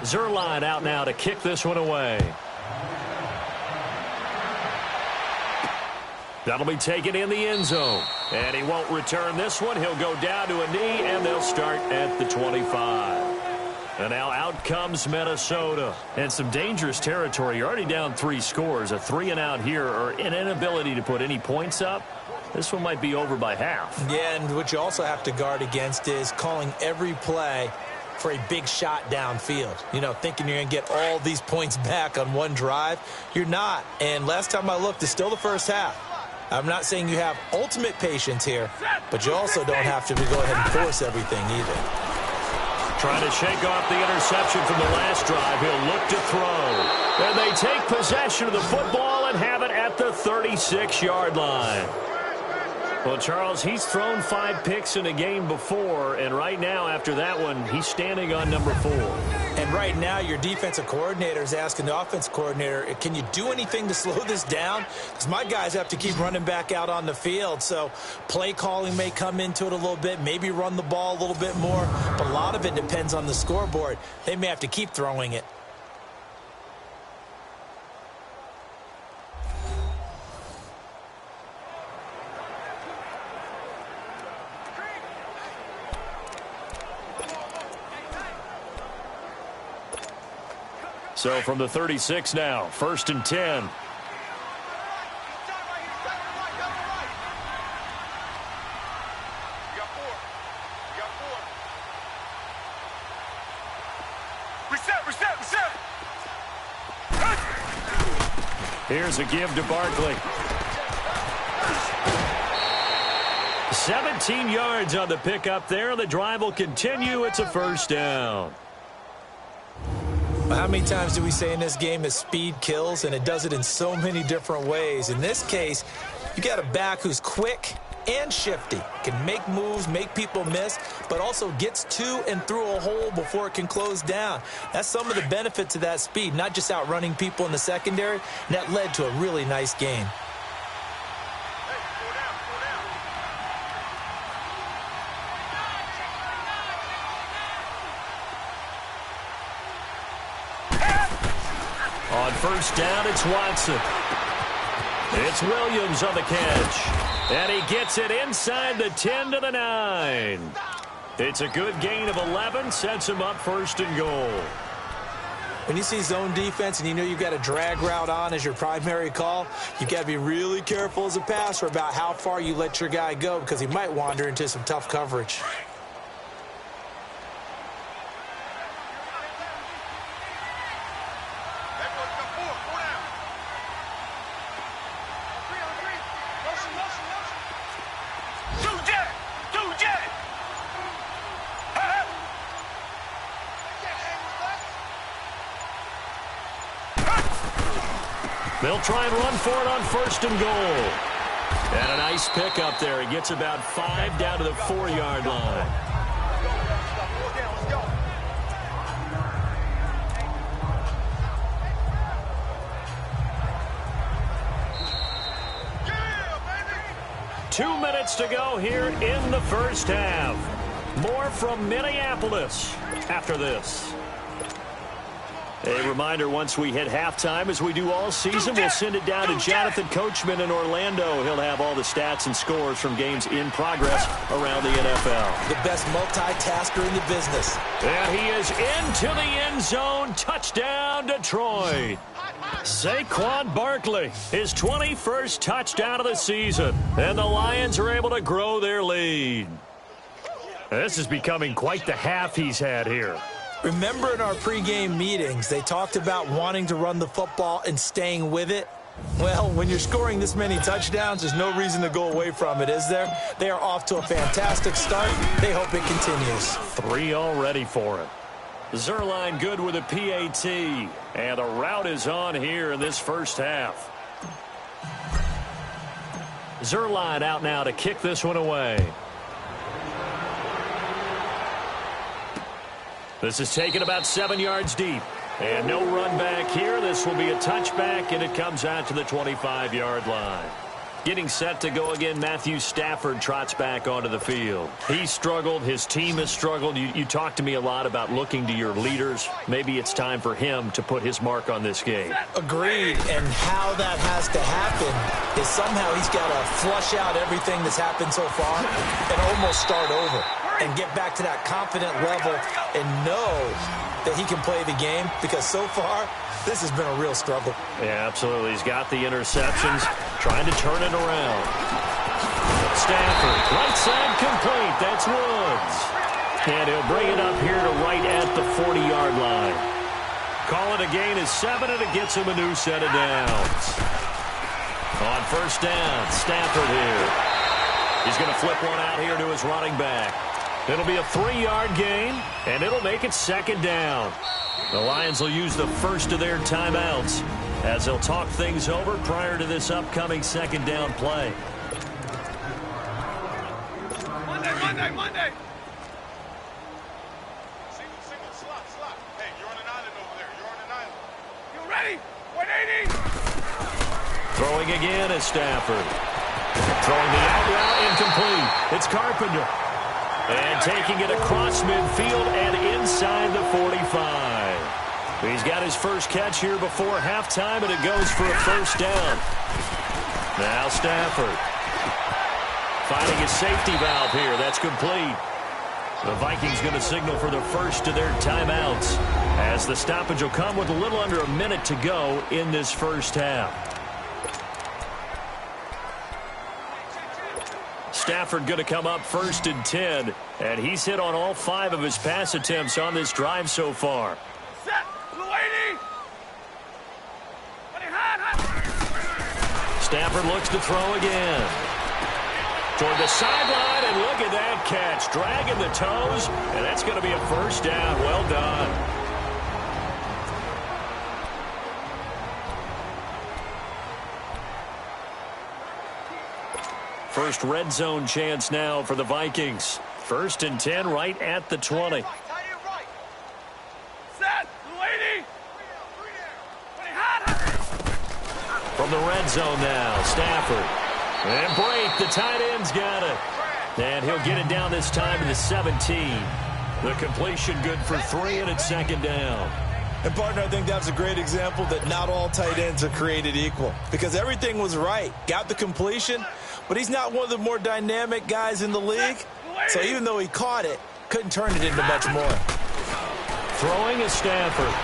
Zerline out now to kick this one away. That'll be taken in the end zone. And he won't return this one. He'll go down to a knee, and they'll start at the 25. And now out comes Minnesota. And some dangerous territory. You're already down 3 scores. A 3-and-out here, or an inability to put any points up. This one might be over by half. Yeah, and what you also have to guard against is calling every play for a big shot downfield. You know, thinking you're going to get all these points back on one drive. You're not. And last time I looked, it's still the first half. I'm not saying you have ultimate patience here, but you also don't have to go ahead and force everything either. Trying to shake off the interception from the last drive. He'll look to throw. And they take possession of the football and have it at the 36-yard line. Well, Charles, he's thrown 5 picks in a game before, and right now, after that one, he's standing on number 4. And right now, your defensive coordinator is asking the offensive coordinator, can you do anything to slow this down? Because my guys have to keep running back out on the field, so play calling may come into it a little bit, maybe run the ball a little bit more, but a lot of it depends on the scoreboard. They may have to keep throwing it. So from the 36 now, 1st and 10. You got 4. Here's a give to Barkley. 17 yards on the pickup there. The drive will continue. It's a first down. How many times do we say in this game that speed kills, and it does it in so many different ways? In this case, you got a back who's quick and shifty, can make moves, make people miss, but also gets to and through a hole before it can close down. That's some of the benefits of that speed, not just outrunning people in the secondary, and that led to a really nice game. On first down, it's Watson. It's Williams on the catch. And he gets it inside the 10 to the 9. It's a good gain of 11, sets him up first and goal. When you see zone defense and you know you've got a drag route on as your primary call, you've got to be really careful as a passer about how far you let your guy go because he might wander into some tough coverage. They'll try and run for it on first and goal. And a nice pickup there. He gets about 5 down to the 4-yard line. Yeah, 2 minutes to go here in the first half. More from Minneapolis after this. A reminder, once we hit halftime, as we do all season, we'll send it down to Jonathan Coachman in Orlando. He'll have all the stats and scores from games in progress around the NFL. The best multitasker in the business. And he is into the end zone. Touchdown, Detroit. Saquon Barkley, his 21st touchdown of the season. And the Lions are able to grow their lead. This is becoming quite the half he's had here. Remember in our pregame meetings, they talked about wanting to run the football and staying with it? Well, when you're scoring this many touchdowns, there's no reason to go away from it, is there? They are off to a fantastic start. They hope it continues. 3 already for him. Zerline good with a PAT. And a route is on here in this first half. Zerline out now to kick this one away. This is taken about 7 yards deep. And no run back here. This will be a touchback, and it comes out to the 25-yard line. Getting set to go again, Matthew Stafford trots back onto the field. He struggled. His team has struggled. You talked to me a lot about looking to your leaders. Maybe it's time for him to put his mark on this game. Agreed. And how that has to happen is somehow he's got to flush out everything that's happened so far and almost start over and get back to that confident level and know that he can play the game, because so far this has been a real struggle. Yeah, absolutely. He's got the interceptions, trying to turn it around. Stafford, right side complete. That's Woods. And he'll bring it up here to right at the 40-yard line. Call it a gain of 7, and it gets him a new set of downs. On first down, Stafford here. He's going to flip one out here to his running back. It'll be a 3-yard gain, and it'll make it second down. The Lions will use the first of their timeouts as they'll talk things over prior to this upcoming second down play. Monday. Single, slot. Hey, you're on an island over there. You're on an island. You ready? 180. Throwing again is Stafford. Throwing the out route incomplete. It's Carpenter. And taking it across midfield and inside the 45. He's got his first catch here before halftime, and it goes for a first down. Now Stafford finding his safety valve here. That's complete. The Vikings going to signal for the first of their timeouts, as the stoppage will come with a little under a minute to go in this first half. Stafford going to come up first and 10, and he's hit on all 5 of his pass attempts on this drive so far. Set. Blue 80. Hot. Stafford looks to throw again. Toward the sideline, and look at that catch. Dragging the toes, and that's going to be a first down. Well done. First red zone chance now for the Vikings. 1st and 10 right at the 20. From the red zone now, Stafford. And break, the tight end's got it. And he'll get it down this time to the 17. The completion good for 3, and it's 2nd down. And, partner, I think that's a great example that not all tight ends are created equal. Because everything was right. Got the completion, but he's not one of the more dynamic guys in the league. So even though he caught it, couldn't turn it into much more. Throwing is Stafford.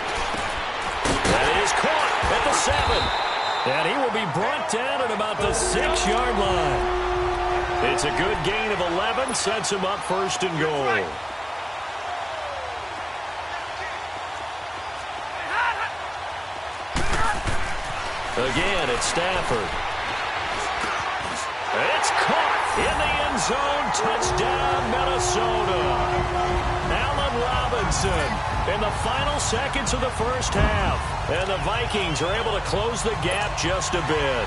That is caught at the 7. And he will be brought down at about the 6-yard line. It's a good gain of 11, sets him up 1st and goal. Again, it's Stafford. It's caught in the end zone. Touchdown, Minnesota. Allen Robinson in the final seconds of the first half. And the Vikings are able to close the gap just a bit.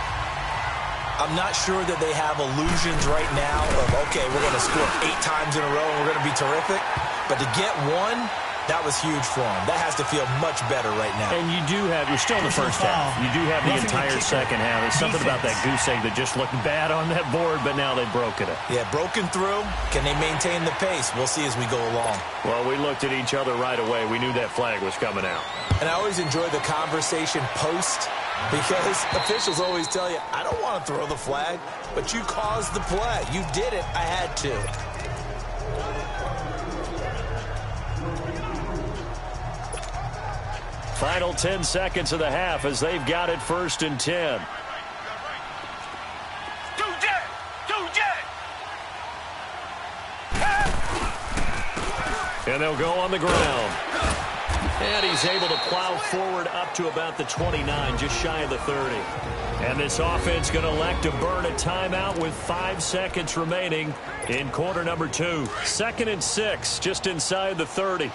I'm not sure that they have illusions right now of, okay, we're going to score 8 times in a row and we're going to be terrific. But to get one, that was huge for them. That has to feel much better right now. And you're still in the first half. You do have the entire second half. There's something about that goose egg that just looked bad on that board, but now they've broken it. Yeah, broken through. Can they maintain the pace? We'll see as we go along. Well, we looked at each other right away. We knew that flag was coming out. And I always enjoy the conversation post, because officials always tell you, I don't want to throw the flag, but you caused the play. You did it. I had to. Final 10 seconds of the half as they've got it 1st and 10. And they'll go on the ground. And he's able to plow forward up to about the 29, just shy of the 30. And this offense going to elect to burn a timeout with 5 seconds remaining in quarter number 2. 2nd and 6, just inside the 30.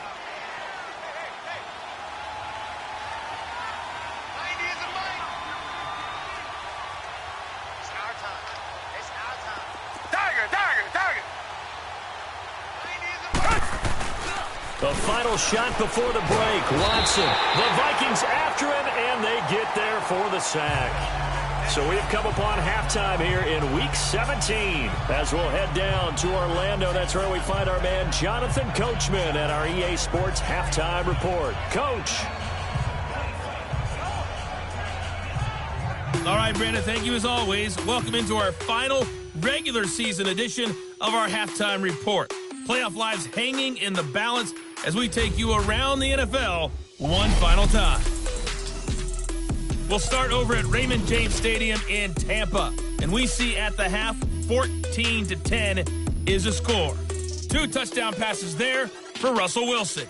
The final shot before the break. Watson. The Vikings after him, and they get there for the sack. So we've come upon halftime here in Week 17. As we'll head down to Orlando, that's where we find our man Jonathan Coachman at our EA Sports Halftime Report. Coach. All right, Brandon, thank you as always. Welcome into our final regular season edition of our Halftime Report. Playoff lives hanging in the balance as we take you around the NFL one final time. We'll start over at Raymond James Stadium in Tampa. And we see at the half, 14-10 is a score. 2 touchdown passes there for Russell Wilson.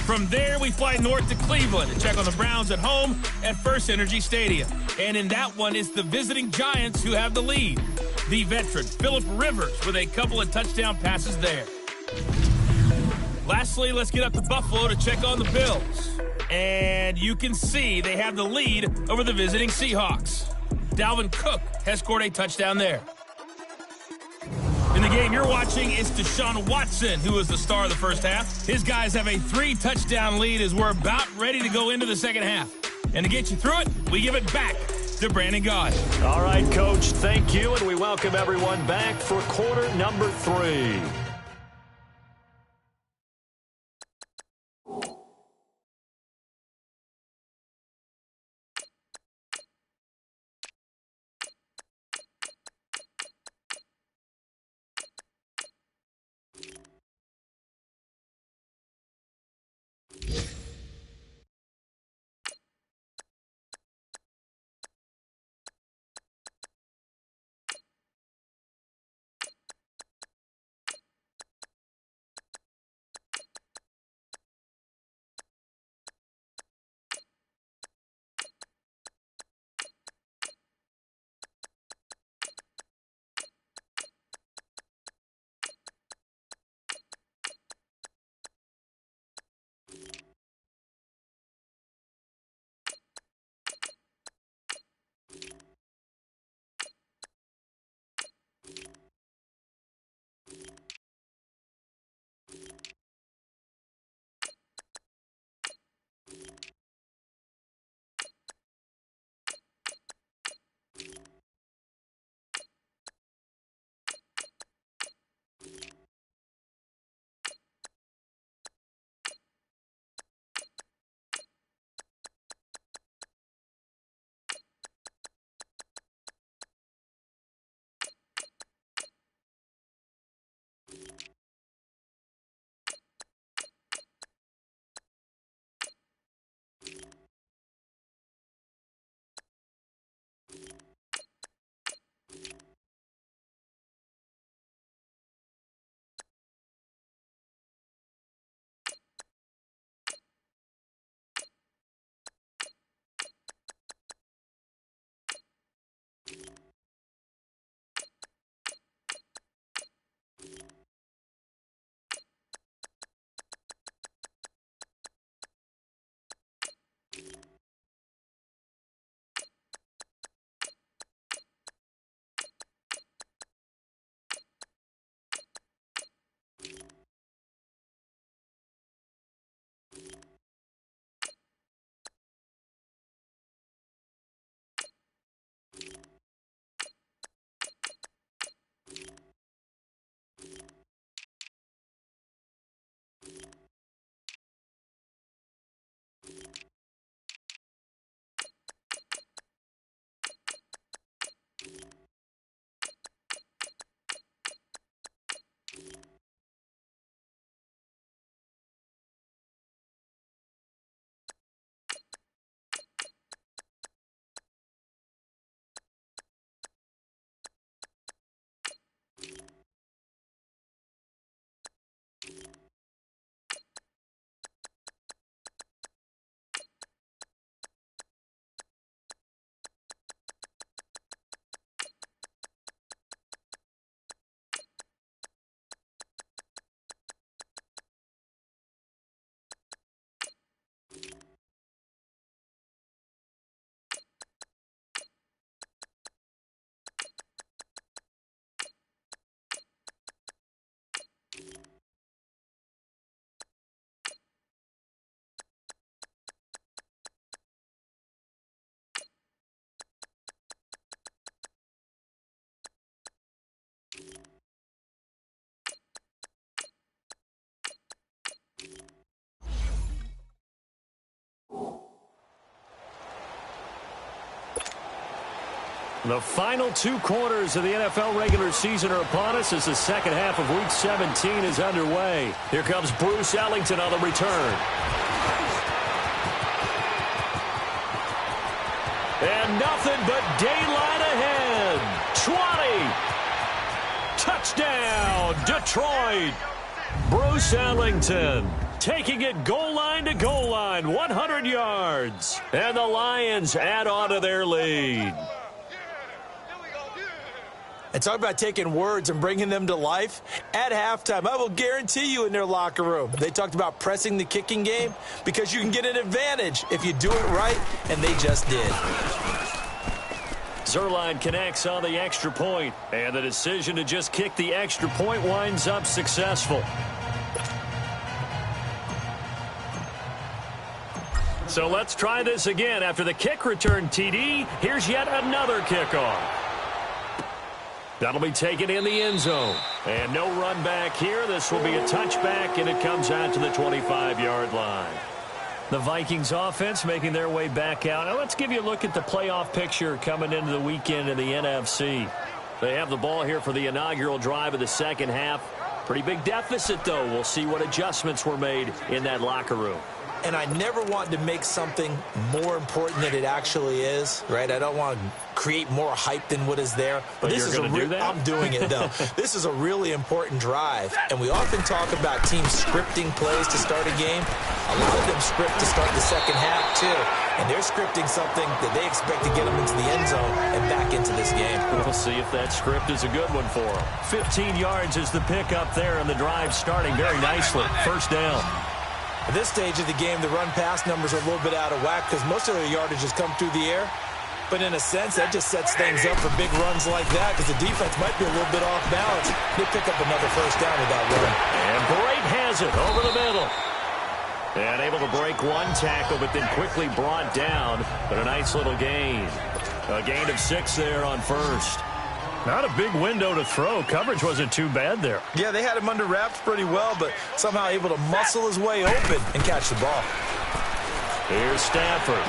From there, we fly north to Cleveland to check on the Browns at home at First Energy Stadium. And in that one, it's the visiting Giants who have the lead. The veteran, Phillip Rivers, with a couple of touchdown passes there. Lastly, let's get up to Buffalo to check on the Bills. And you can see they have the lead over the visiting Seahawks. Dalvin Cook has scored a touchdown there. In the game you're watching, it's Deshaun Watson, who is the star of the first half. His guys have a 3-touchdown lead as we're about ready to go into the second half. And to get you through it, we give it back to Brandon Gaudin. All right, Coach, thank you, and we welcome everyone back for quarter number 3. The final 2 quarters of the NFL regular season are upon us as the second half of Week 17 is underway. Here comes Bruce Ellington on the return. And nothing but daylight ahead. 20. Touchdown, Detroit. Bruce Ellington taking it goal line to goal line, 100 yards. And the Lions add on to their lead. And talk about taking words and bringing them to life. At halftime, I will guarantee you in their locker room, they talked about pressing the kicking game because you can get an advantage if you do it right, and they just did. Zuerlein connects on the extra point, and the decision to just kick the extra point winds up successful. So let's try this again. After the kick return TD, here's yet another kickoff. That'll be taken in the end zone. And no run back here. This will be a touchback, and it comes out to the 25-yard line. The Vikings offense making their way back out. Now let's give you a look at the playoff picture coming into the weekend in the NFC. They have the ball here for the inaugural drive of the second half. Pretty big deficit, though. We'll see what adjustments were made in that locker room. And I never want to make something more important than it actually is, right? I don't want to create more hype than what is there. But this is do that? I'm doing it, though. This is a really important drive. And we often talk about teams scripting plays to start a game. A lot of them script to start the second half, too. And they're scripting something that they expect to get them into the end zone and back into this game. We'll see if that script is a good one for them. 15 yards is the pickup there, and the drive starting very nicely. First down. At this stage of the game, the run-pass numbers are a little bit out of whack because most of their yardage has come through the air. But in a sense, that just sets things up for big runs like that because the defense might be a little bit off balance. They pick up another first down with that run. And Brate has it over the middle. And able to break one tackle, but then quickly brought down. But a nice little gain. A gain of 6 there on first. Not a big window to throw. Coverage wasn't too bad there. Yeah, they had him under wraps pretty well, but somehow able to muscle his way open and catch the ball. Here's Stafford.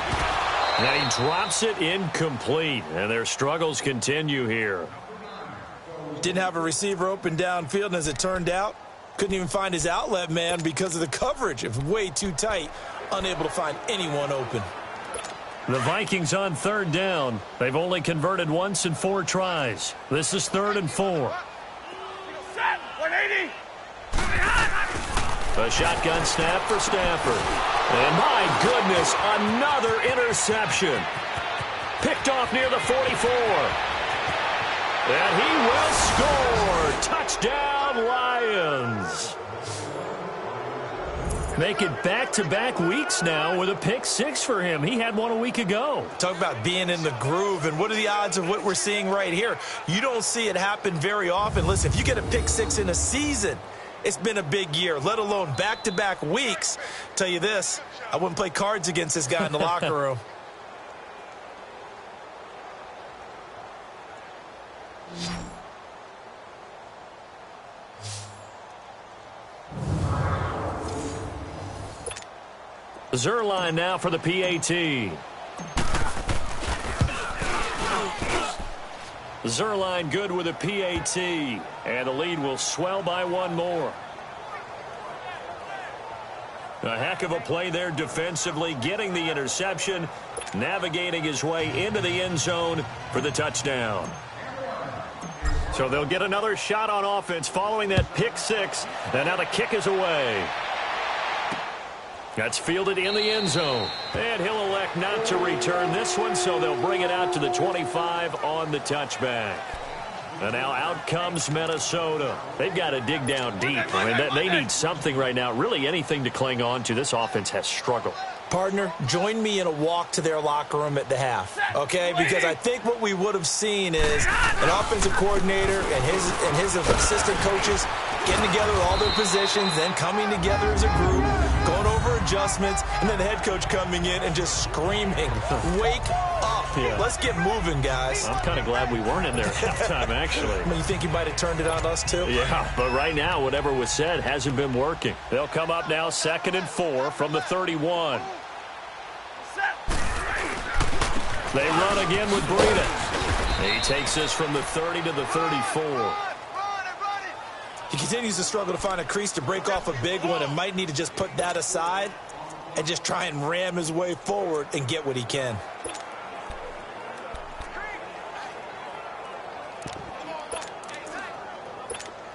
And he drops it incomplete. And their struggles continue here. Didn't have a receiver open downfield, and as it turned out, couldn't even find his outlet man because of the coverage. It was way too tight. Unable to find anyone open. The Vikings on third down. They've only converted once in 4 tries. This is 3rd and 4. Set, 180. A shotgun snap for Stafford. And my goodness, another interception. Picked off near the 44. And he will score. Touchdown, Lions. Make it back-to-back weeks now with a pick 6 for him. He had one a week ago. Talk about being in the groove, and what are the odds of what we're seeing right here? You don't see it happen very often. Listen, if you get a pick 6 in a season, it's been a big year, let alone back-to-back weeks. Tell you this, I wouldn't play cards against this guy in the locker room. Zuerlein now for the PAT. Zuerlein good with a PAT. And the lead will swell by 1 more. A heck of a play there defensively, getting the interception, navigating his way into the end zone for the touchdown. So they'll get another shot on offense following that pick 6. And now the kick is away. That's fielded in the end zone. And he'll elect not to return this one, so they'll bring it out to the 25 on the touchback. And now out comes Minnesota. They've got to dig down deep. I mean, they need something right now, really anything to cling on to. This offense has struggled. Partner, join me in a walk to their locker room at the half, okay? Because I think what we would have seen is an offensive coordinator and his assistant coaches getting together with all their positions, then coming together as a group, going over adjustments, and then the head coach coming in and just screaming, wake up. Yeah. Let's get moving, guys. I'm kind of glad we weren't in there at halftime, actually. I mean, you think he might have turned it on us, too? Yeah, but right now, whatever was said hasn't been working. They'll come up now 2nd and 4 from the 31. They run again with Breida. He takes this from the 30 to the 34. He continues to struggle to find a crease to break off a big one and might need to just put that aside and just try and ram his way forward and get what he can.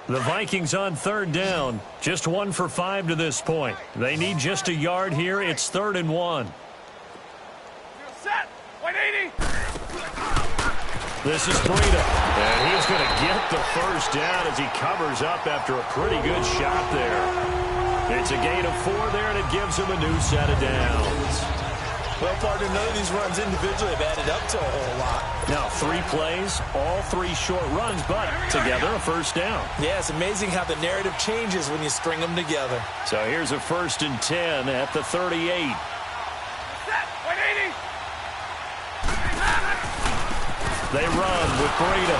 The Vikings on third down. Just 1 for 5 to this point. They need just a yard here. It's 3rd and 1. Set. 180. This is Breida. And he's going to get the first down as he covers up after a pretty good shot there. It's a gain of 4 there, and it gives him a new set of downs. Well, partner, none of these runs individually have added up to a whole lot. Now, 3 plays, all 3 short runs, but together a first down. Yeah, it's amazing how the narrative changes when you string them together. So here's a 1st and 10 at the 38. Set. 180. They run with Breida.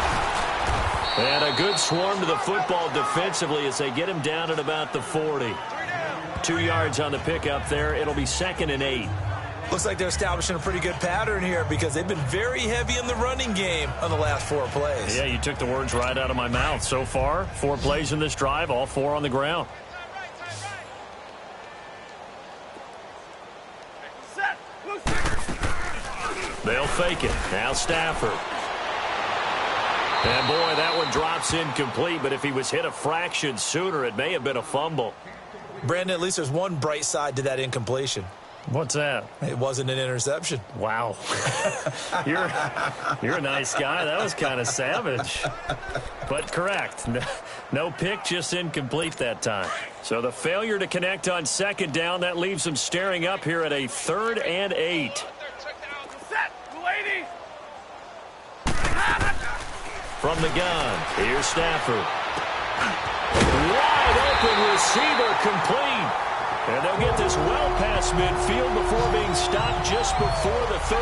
And a good swarm to the football defensively as they get him down at about the 40. 2 yards on the pickup there. It'll be 2nd and 8. Looks like they're establishing a pretty good pattern here because they've been very heavy in the running game on the last 4 plays. Yeah, you took the words right out of my mouth. So far, 4 plays in this drive, all 4 on the ground. Set. They'll fake it. Now Stafford. And boy, that one drops incomplete, but if he was hit a fraction sooner, it may have been a fumble. Brandon, at least there's one bright side to that incompletion. What's that? It wasn't an interception. Wow. You're a nice guy. That was kind of savage. But correct. No pick, just incomplete that time. So the failure to connect on 2nd down, that leaves them staring up here at a 3rd and 8. Set. 280. From the gun, here's Stafford. Wide open receiver complete. And they'll get this well past midfield before being stopped just before the 35.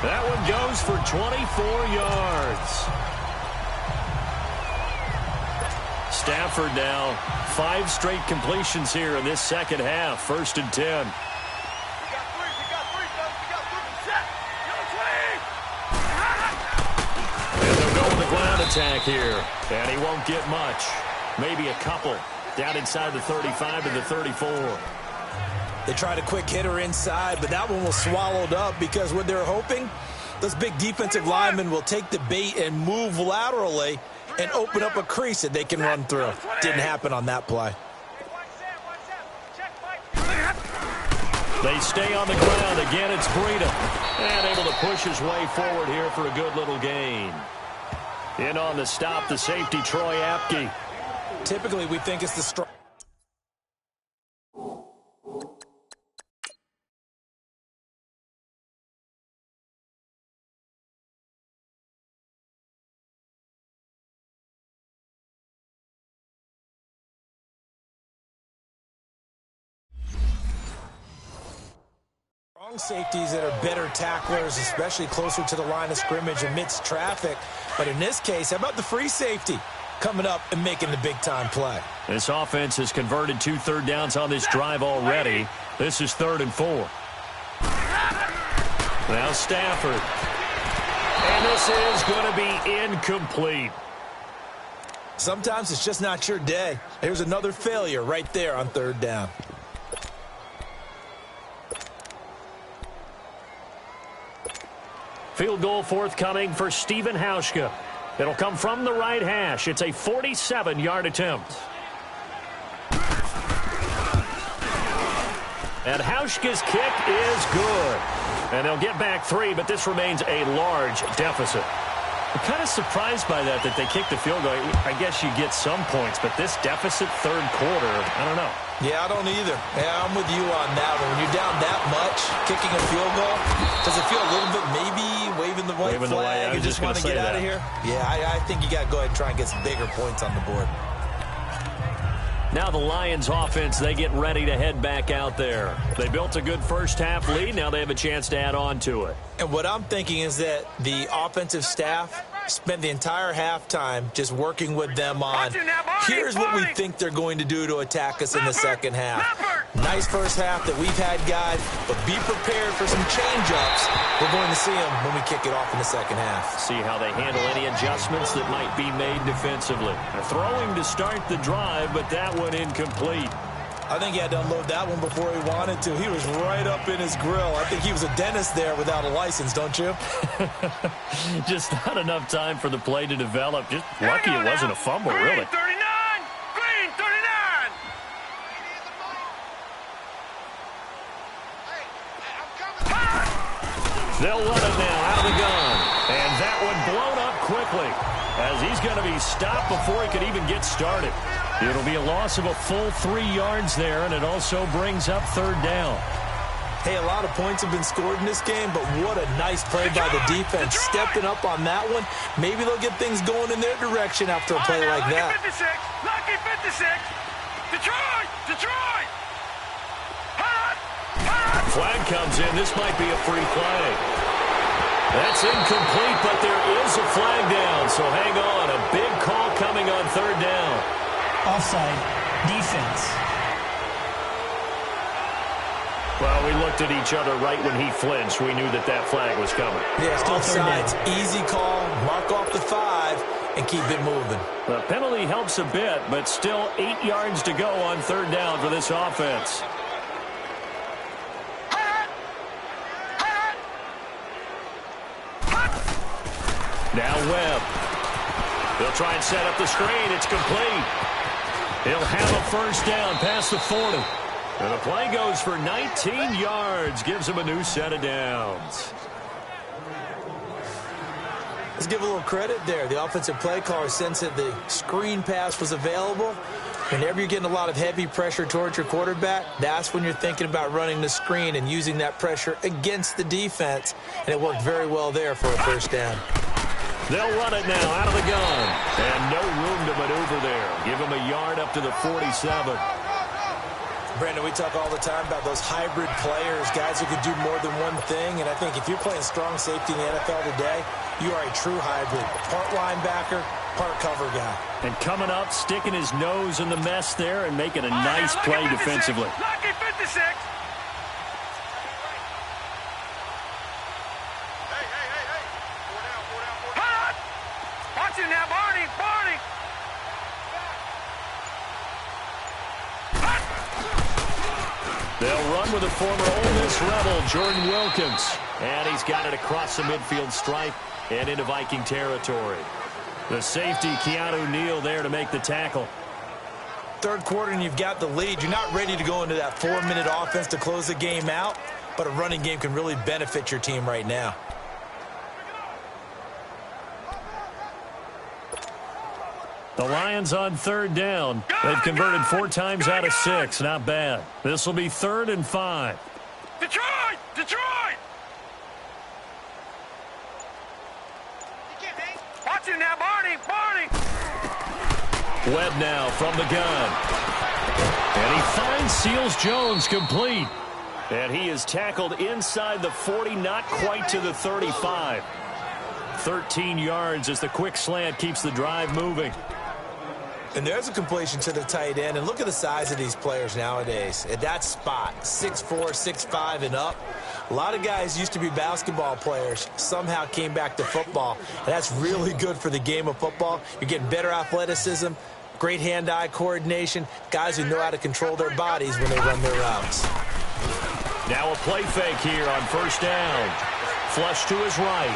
That one goes for 24 yards. Stafford now 5 straight completions here in this second half. 1st and 10. We got 3. Set. And they'll go with the ground attack here. And he won't get much. Maybe a couple. Down inside the 35 to the 34. They tried a quick hitter inside, but that one was swallowed up because what they're hoping, those big defensive linemen will take the bait and move laterally and open up a crease that they can run through. Didn't happen on that play. They stay on the ground. Again, it's Breida. And able to push his way forward here for a good little gain. In on the stop, the safety, Troy Apke. Typically, we think it's the strong. Strong safeties that are better tacklers, especially closer to the line of scrimmage amidst traffic. But in this case, how about the free safety coming up and making the big-time play? This offense has converted 2 third downs on this drive already. This is 3rd and 4. Now Stafford. And this is going to be incomplete. Sometimes it's just not your day. There's another failure right there on 3rd down. Field goal forthcoming for Stephen Hauschka. It'll come from the right hash. It's a 47-yard attempt. And Hauschka's kick is good. And they'll get back 3, but this remains a large deficit. I'm kind of surprised by that they kicked the field goal. I guess you get some points, but this deficit 3rd quarter, I don't know. Yeah, I don't either. Yeah, I'm with you on that one. When you're down that much, kicking a field goal, does it feel a little bit maybe waving the white flag and just want to get out of here? Yeah, I think you got to go ahead and try and get some bigger points on the board. Now the Lions offense, they get ready to head back out there. They built a good first half lead. Now they have a chance to add on to it. And what I'm thinking is that the offensive staff spent the entire halftime just working with them on, here's what we think they're going to do to attack us in the second half. Nice first half that we've had, guys, but be prepared for some change-ups We're going to see him when we kick it off in the second half. See how they handle any adjustments that might be made defensively. They're throwing to start the drive, but that one incomplete. I think he had to unload that one before he wanted to. He was right up in his grill. I think he was a dentist there without a license, don't you? Just not enough time for the play to develop. Just lucky it wasn't a fumble, really. 39! Green, 39! They'll run it now out of the gun. And that one blown up quickly as he's going to be stopped before he could even get started. It'll be a loss of a full 3 yards there, and it also brings up third down. Hey, a lot of points have been scored in this game, but what a nice play by the defense. Stepping up on that one. Maybe they'll get things going in their direction after a play like that. Lucky 56! Detroit! Detroit! Flag comes in. This might be a free play. That's incomplete, but there is a flag down, so hang on. A big call coming on third down. Offside. Defense. Well, we looked at each other right when he flinched. We knew that that flag was coming. Yeah, offsides. Easy call. Mark off the 5 and keep it moving. The penalty helps a bit, but still 8 yards to go on third down for this offense. Now Webb. They'll try and set up the screen. It's complete. He'll have a first down past the 40. And the play goes for 19 yards. Gives him a new set of downs. Let's give a little credit there. The offensive play caller sensed that the screen pass was available. Whenever you're getting a lot of heavy pressure towards your quarterback, that's when you're thinking about running the screen and using that pressure against the defense. And it worked very well there for a first down. They'll run it now out of the gun. And no room to maneuver there. Give him a yard up to the 47. Brandon, we talk all the time about those hybrid players, guys who can do more than one thing. And I think if you're playing strong safety in the NFL today, you are a true hybrid. Part linebacker, part cover guy. And coming up, sticking his nose in the mess there and making a nice play defensively. Lucky 56! Now, Barney! Barney! They'll run with the former Ole Miss Rebel, Jordan Wilkins. And he's got it across the midfield stripe and into Viking territory. The safety, Keanu Neal, there to make the tackle. Third quarter and you've got the lead. You're not ready to go into that 4-minute offense to close the game out, but a running game can really benefit your team right now. The Lions on third down. They've converted 4 times out of 6. Not bad. This will be 3rd and 5. Detroit! Detroit! Watch it now, Barney! Barney! Webb now from the gun. And he finds Seals Jones complete. And he is tackled inside the 40, not quite to the 35. 13 yards as the quick slant keeps the drive moving. And there's a completion to the tight end. And look at the size of these players nowadays. At that spot, 6'4", 6'5", and up. A lot of guys used to be basketball players, somehow came back to football. And that's really good for the game of football. You're getting better athleticism, great hand-eye coordination, guys who know how to control their bodies when they run their routes. Now a play fake here on first down. Flush to his right.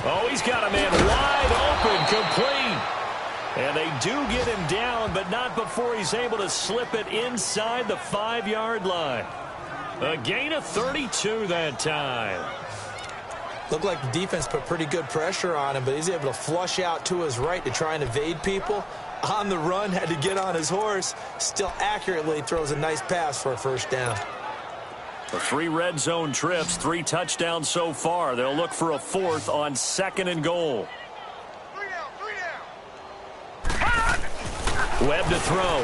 Oh, he's got a man wide open, complete. And they do get him down, but not before he's able to slip it inside the 5-yard line. A gain of 32 that time. Looked like the defense put pretty good pressure on him, but he's able to flush out to his right to try and evade people. On the run, had to get on his horse. Still accurately throws a nice pass for a first down. The 3 red zone trips, 3 touchdowns so far. They'll look for a 4th on 2nd and goal. Webb to throw.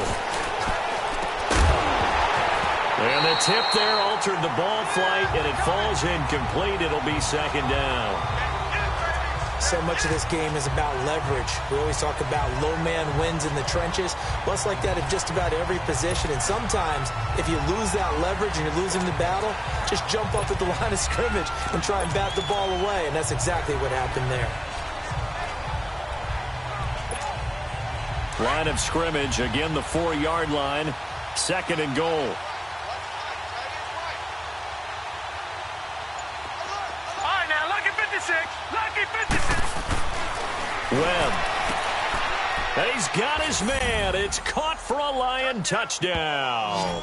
And the tip there altered the ball flight, and it falls incomplete. It'll be 2nd down. So much of this game is about leverage. We always talk about low man wins in the trenches. Well, it's like that in just about every position. And sometimes, if you lose that leverage and you're losing the battle, just jump up at the line of scrimmage and try and bat the ball away. And that's exactly what happened there. Line of scrimmage, again the 4-yard line. 2nd and goal. All right, now, lucky 56. Lucky 56. Webb. He's got his man. It's caught for a Lion touchdown.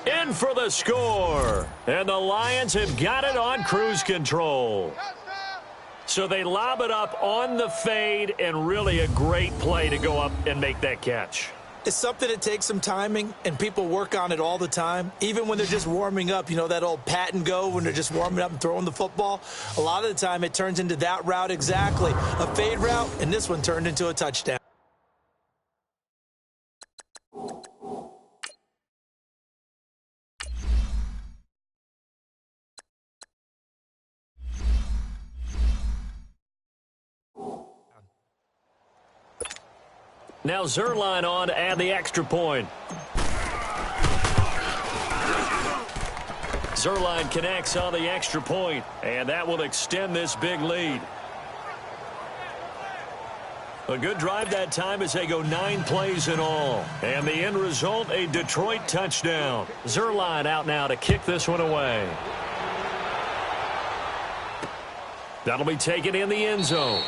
In for the score. And the Lions have got it on cruise control. So they lob it up on the fade, and really a great play to go up and make that catch. It's something that takes some timing, and people work on it all the time. Even when they're just warming up, you know, that old pat and go when they're just warming up and throwing the football. A lot of the time it turns into that route exactly. A fade route, and this one turned into a touchdown. Now Zerline on to add the extra point. Zerline connects on the extra point, and that will extend this big lead. A good drive that time as they go 9 plays in all. And the end result, a Detroit touchdown. Zerline out now to kick this one away. That'll be taken in the end zone.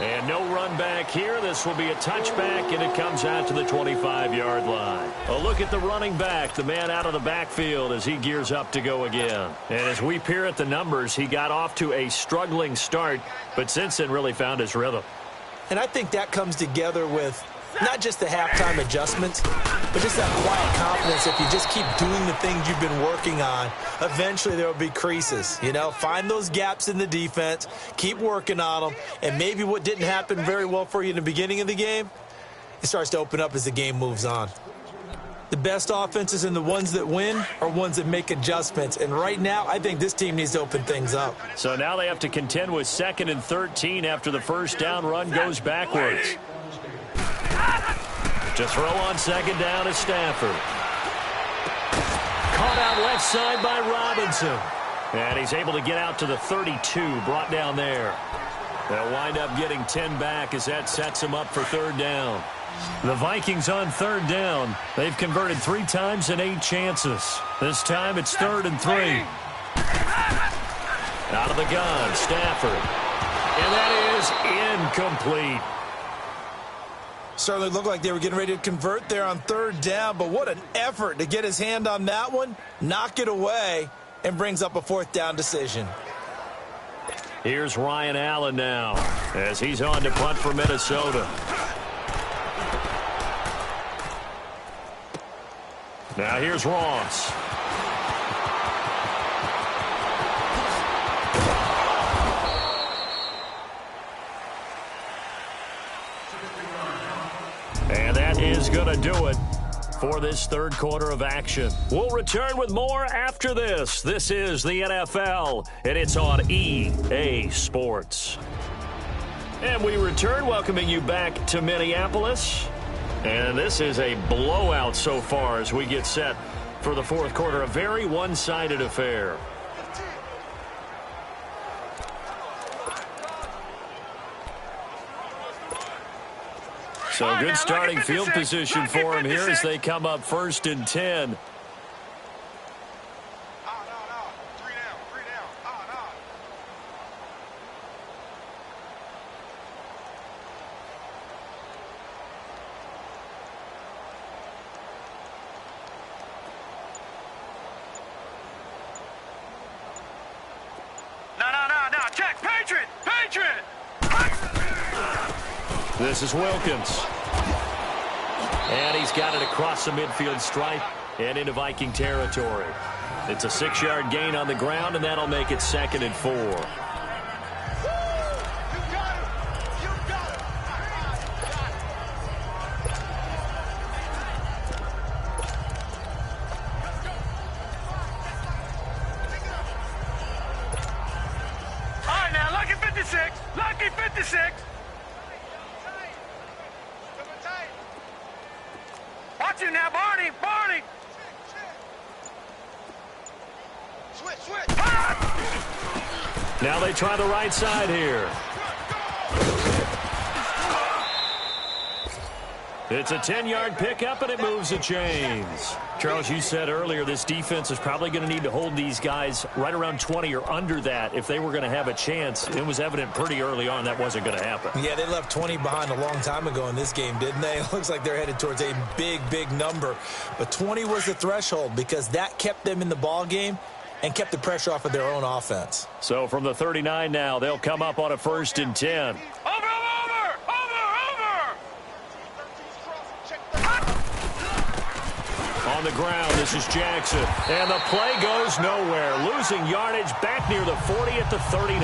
And no run back here. This will be a touchback, and it comes out to the 25-yard line. A look at the running back, the man out of the backfield as he gears up to go again. And as we peer at the numbers, he got off to a struggling start, but since then really found his rhythm. And I think that comes together with not just the halftime adjustments, but just that quiet confidence. If you just keep doing the things you've been working on, eventually there will be creases. You know, find those gaps in the defense, keep working on them, and maybe what didn't happen very well for you in the beginning of the game, it starts to open up as the game moves on. The best offenses and the ones that win are ones that make adjustments. And right now, I think this team needs to open things up. So now they have to contend with 2nd and 13 after the first down run goes backwards. To throw on 2nd down is Stafford. Caught out left side by Robinson. And he's able to get out to the 32, brought down there. They'll wind up getting 10 back as that sets him up for 3rd down. The Vikings on 3rd down. They've converted 3 times in 8 chances. This time it's 3rd and 3. Out of the gun, Stafford. And that is incomplete. Certainly looked like they were getting ready to convert there on 3rd down, but what an effort to get his hand on that one, knock it away, and brings up a 4th down decision. Here's Ryan Allen now as he's on to punt for Minnesota. Now here's Ross. And that is going to do it for this 3rd quarter of action. We'll return with more after this. This is the NFL, and it's on EA Sports. And we return, welcoming you back to Minneapolis. And this is a blowout so far as we get set for the 4th quarter. A very one-sided affair. So good starting field position for him here as they come up 1st and 10. No, check, Patriot! This is Wilkins. And he's got it across the midfield stripe and into Viking territory. It's a 6-yard gain on the ground, and that'll make it 2nd and 4. All right, now, lucky 56. Lucky 56. 56. Watch it now, Barney. Barney. Switch. Now they try the right side here. It's a 10-yard pickup, and it moves the chains. Charles, you said earlier this defense is probably going to need to hold these guys right around 20 or under that if they were going to have a chance. It was evident pretty early on that wasn't going to happen. Yeah, they left 20 behind a long time ago in this game, didn't they? It looks like they're headed towards a big number. But 20 was the threshold because that kept them in the ball game and kept the pressure off of their own offense. So from the 39 now, they'll come up on a 1st and 10. On the ground, this is Jackson. And the play goes nowhere. Losing yardage back near the 40 at the 39.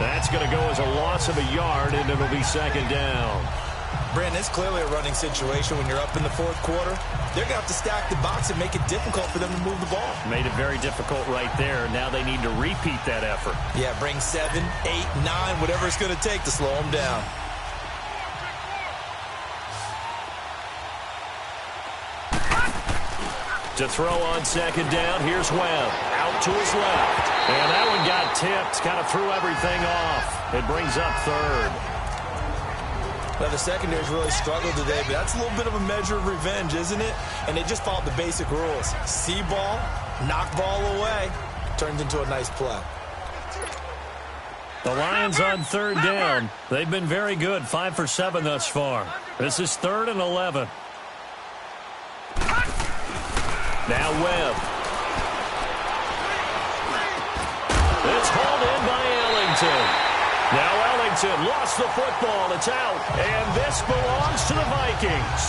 That's going to go as a loss of a yard, and it'll be 2nd down. Brandon, it's clearly a running situation when you're up in the 4th quarter. They're going to have to stack the box and make it difficult for them to move the ball. Made it very difficult right there. Now they need to repeat that effort. Yeah, bring 7, 8, 9, whatever it's going to take to slow them down. To throw on 2nd down, here's Webb. Out to his left. And that one got tipped. Kind of threw everything off. It brings up 3rd. Now, the secondary's really struggled today, but that's a little bit of a measure of revenge, isn't it? And they just followed the basic rules. See ball, knock ball away. Turns into a nice play. The Lions on 3rd down. They've been very good, 5 for 7 thus far. This is 3rd and 11. Now Webb. It's hauled in by Ellington. Now Ellington lost the football. It's out. And this belongs to the Vikings.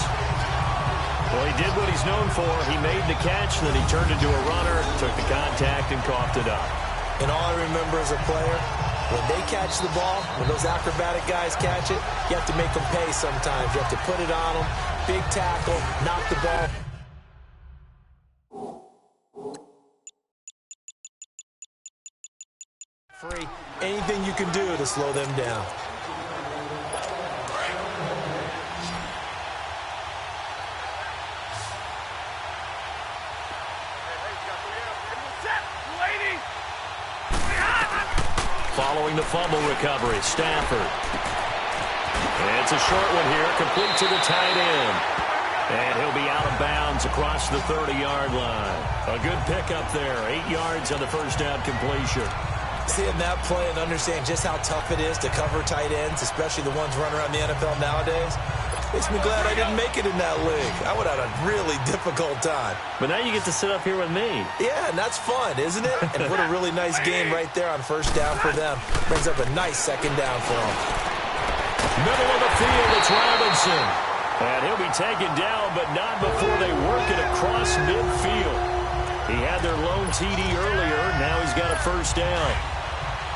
Well, he did what he's known for. He made the catch, and then he turned into a runner, took the contact, and coughed it up. And all I remember as a player, when they catch the ball, when those acrobatic guys catch it, you have to make them pay sometimes. You have to put it on them, big tackle, knock the ball. Free. Anything you can do to slow them down. Following the fumble recovery, Stafford. And it's a short one here, complete to the tight end. And he'll be out of bounds across the 30-yard line. A good pickup there, 8 yards on the 1st down completion. Seeing that play and understanding just how tough it is to cover tight ends, especially the ones running around the NFL nowadays, makes me glad I didn't make it in that league. I would have had a really difficult time. But now you get to sit up here with me. Yeah, and that's fun, isn't it? And what a really nice game right there on 1st down for them. Brings up a nice 2nd down for them. Middle of the field, it's Robinson. And he'll be taken down, but not before they work it across midfield. He had their lone TD earlier. Now he's got a 1st down.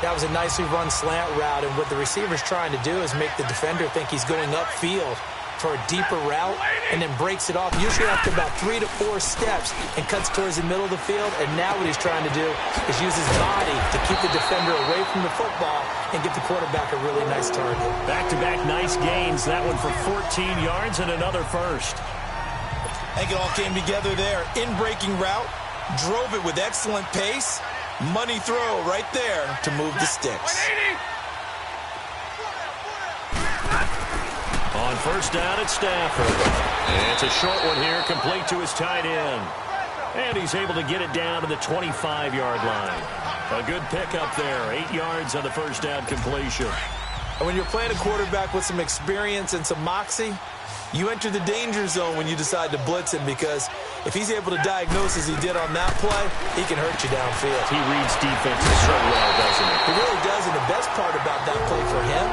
That was a nicely run slant route, and what the receiver's trying to do is make the defender think he's going upfield for a deeper route, and then breaks it off, usually after about 3 to 4 steps, and cuts towards the middle of the field. And now what he's trying to do is use his body to keep the defender away from the football and get the quarterback a really nice target. Back-to-back nice gains. That one for 14 yards and another 1st. I think it all came together there. In-breaking route, drove it with excellent pace. Money throw right there to move the sticks. On 1st down, it's Stafford. And it's a short one here, complete to his tight end. And he's able to get it down to the 25-yard line. A good pickup there, 8 yards on the 1st down completion. And when you're playing a quarterback with some experience and some moxie, you enter the danger zone when you decide to blitz him, because if he's able to diagnose as he did on that play, he can hurt you downfield. He reads defenses so well, doesn't he? He really does, and the best part about that play for him,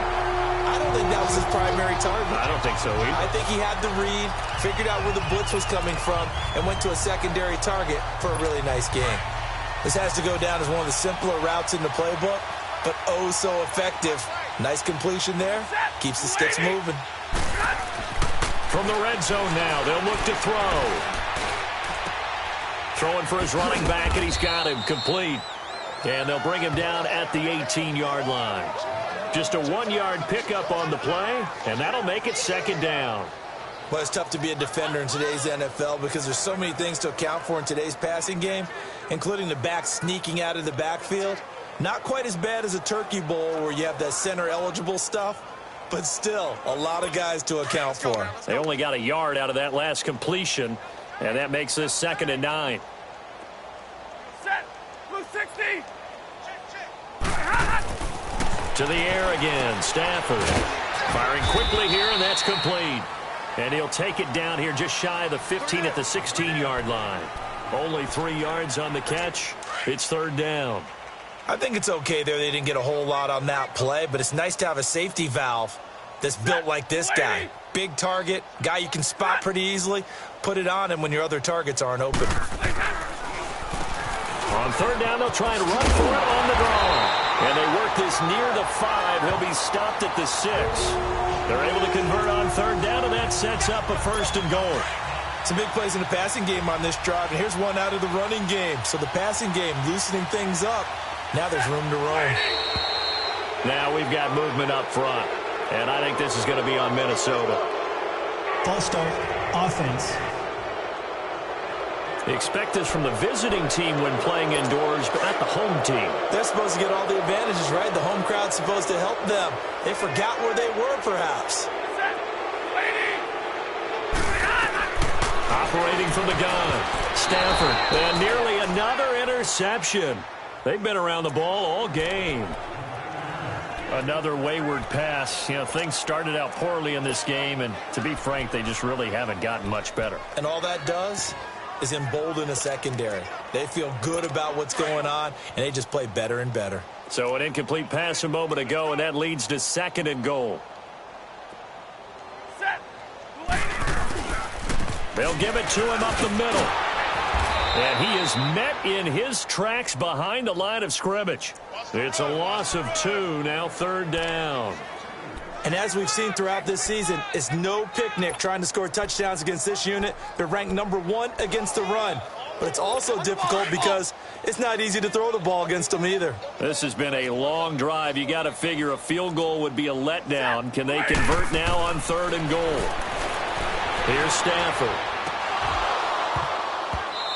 I don't think that was his primary target. I don't think so either. I think he had the read, figured out where the blitz was coming from, and went to a secondary target for a really nice game. This has to go down as one of the simpler routes in the playbook, but oh so effective. Nice completion there. Keeps the sticks moving. From the red zone now, they'll look to throw. Throwing for his running back, and he's got him complete. And they'll bring him down at the 18-yard line. Just a 1-yard pickup on the play, and that'll make it 2nd down. Well, it's tough to be a defender in today's NFL because there's so many things to account for in today's passing game, including the back sneaking out of the backfield. Not quite as bad as a turkey bowl where you have that center-eligible stuff, but still a lot of guys to account for. They only got a yard out of that last completion, and that makes this 2nd and 9. Set. Blue 60. To the air again, Stafford. Firing quickly here, and that's complete. And he'll take it down here just shy of the 15 at the 16-yard line. Only 3 yards on the catch. It's 3rd down. I think it's okay there. They didn't get a whole lot on that play, but it's nice to have a safety valve that's built like this guy. Big target, guy you can spot pretty easily. Put it on him when your other targets aren't open. On 3rd down, they'll try and run for it on the draw. And they work this near the 5. He'll be stopped at the 6. They're able to convert on 3rd down, and that sets up a 1st and goal. Some big plays in the passing game on this drive, and here's one out of the running game. So the passing game loosening things up. Now there's room to roam. Now we've got movement up front, and I think this is going to be on Minnesota. False start, offense. Expect this from the visiting team when playing indoors, but not the home team. They're supposed to get all the advantages, right? The home crowd's supposed to help them. They forgot where they were, perhaps. Operating from the gun, Stafford, and nearly another interception. They've been around the ball all game. Another wayward pass. You know, things started out poorly in this game, and to be frank, they just really haven't gotten much better. And all that does is embolden a secondary. They feel good about what's going on, and they just play better and better. So an incomplete pass a moment ago, and that leads to 2nd and goal. They'll give it to him up the middle. And he is met in his tracks behind the line of scrimmage. It's a loss of 2, now 3rd down. And as we've seen throughout this season, it's no picnic trying to score touchdowns against this unit. They're ranked number 1 against the run. But it's also difficult because it's not easy to throw the ball against them either. This has been a long drive. You got to figure a field goal would be a letdown. Can they convert now on 3rd and goal? Here's Stafford.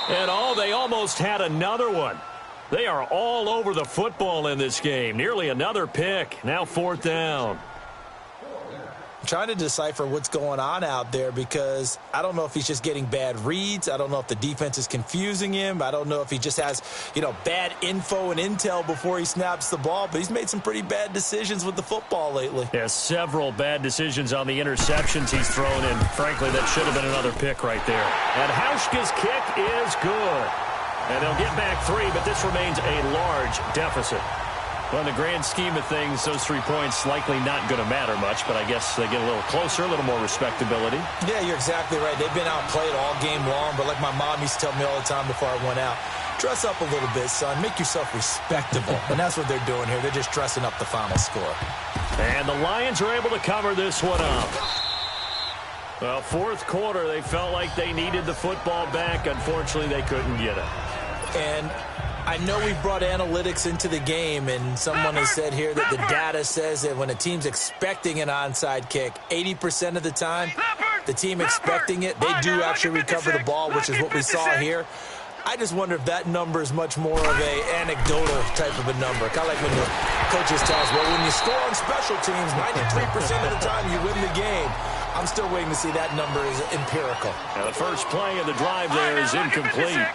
And they almost had another one. They are all over the football in this game. Nearly another pick. Now 4th down. I'm trying to decipher what's going on out there because I don't know if he's just getting bad reads. I don't know if the defense is confusing him. I don't know if he just has, bad info and intel before he snaps the ball. But he's made some pretty bad decisions with the football lately. Yeah, several bad decisions on the interceptions he's thrown in. Frankly, that should have been another pick right there. And Hauschka's kick is good. And they'll get back 3, but this remains a large deficit. Well, in the grand scheme of things, those 3 points likely not going to matter much, but I guess they get a little closer, a little more respectability. Yeah, you're exactly right. They've been outplayed all game long, but like my mom used to tell me all the time before I went out, dress up a little bit, son. Make yourself respectable. And that's what they're doing here. They're just dressing up the final score. And the Lions are able to cover this one up. Well, 4th quarter, they felt like they needed the football back. Unfortunately, they couldn't get it. And I know we brought analytics into the game, and someone has said here that the data says that when a team's expecting an onside kick, 80% of the time, the team expecting it, they do actually recover the ball, which is what we saw here. I just wonder if that number is much more of a anecdotal type of a number. Kind of like when the coaches tell us, well, when you score on special teams, 93% of the time you win the game. I'm still waiting to see that number is empirical. Now the first play of the drive there is incomplete.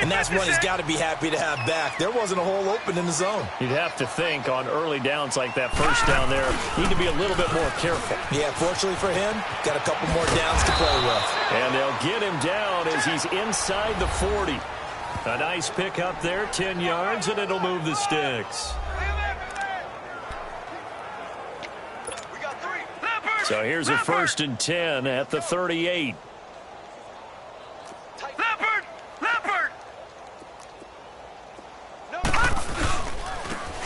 And that's one he's got to be happy to have back. There wasn't a hole open in the zone. You'd have to think on early downs like that first down there, need to be a little bit more careful. Yeah, fortunately for him, got a couple more downs to play with. And they'll get him down as he's inside the 40. A nice pick up there, 10 yards, and it'll move the sticks. So here's a 1st and 10 at the 38.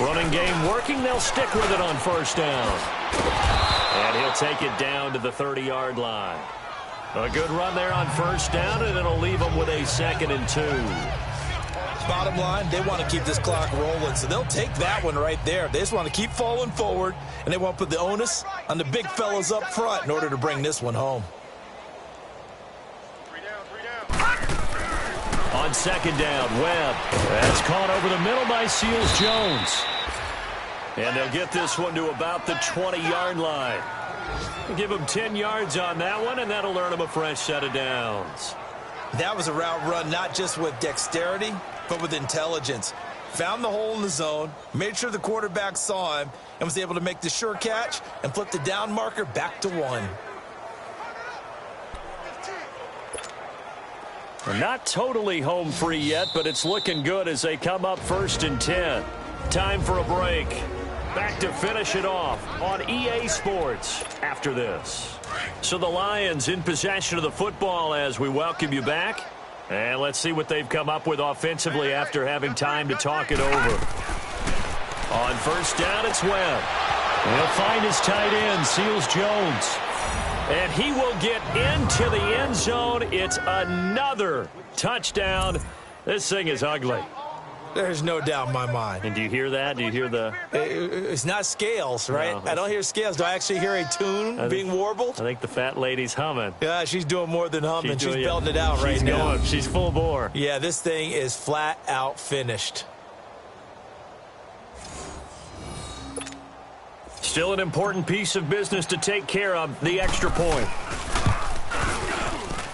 Running game working. They'll stick with it on 1st down. And he'll take it down to the 30-yard line. A good run there on 1st down, and it'll leave them with a 2nd and 2. Bottom line, they want to keep this clock rolling, so they'll take that one right there. They just want to keep falling forward, and they want to put the onus on the big fellas up front in order to bring this one home. On second down, Webb. That's caught over the middle by Seals Jones. And they'll get this one to about the 20-yard line. Give them 10 yards on that one, and that'll earn them a fresh set of downs. That was a route run not just with dexterity, but with intelligence. Found the hole in the zone, made sure the quarterback saw him, and was able to make the sure catch and flip the down marker back to 1. They're not totally home free yet, but it's looking good as they come up 1st and 10. Time for a break. Back to finish it off on EA Sports after this. So the Lions in possession of the football as we welcome you back. And let's see what they've come up with offensively after having time to talk it over. On first down, it's Webb. He'll find his tight end, Seals Jones. And he will get into the end zone. It's another touchdown. This thing is ugly. There's no doubt in my mind. And do you hear that? Do you hear the... It's not scales, right? No, I don't hear scales. Do I actually hear a tune being warbled? I think the fat lady's humming. Yeah, she's doing more than humming. She's belting it out right now. She's full bore. Yeah, this thing is flat out finished. Still an important piece of business to take care of, the extra point.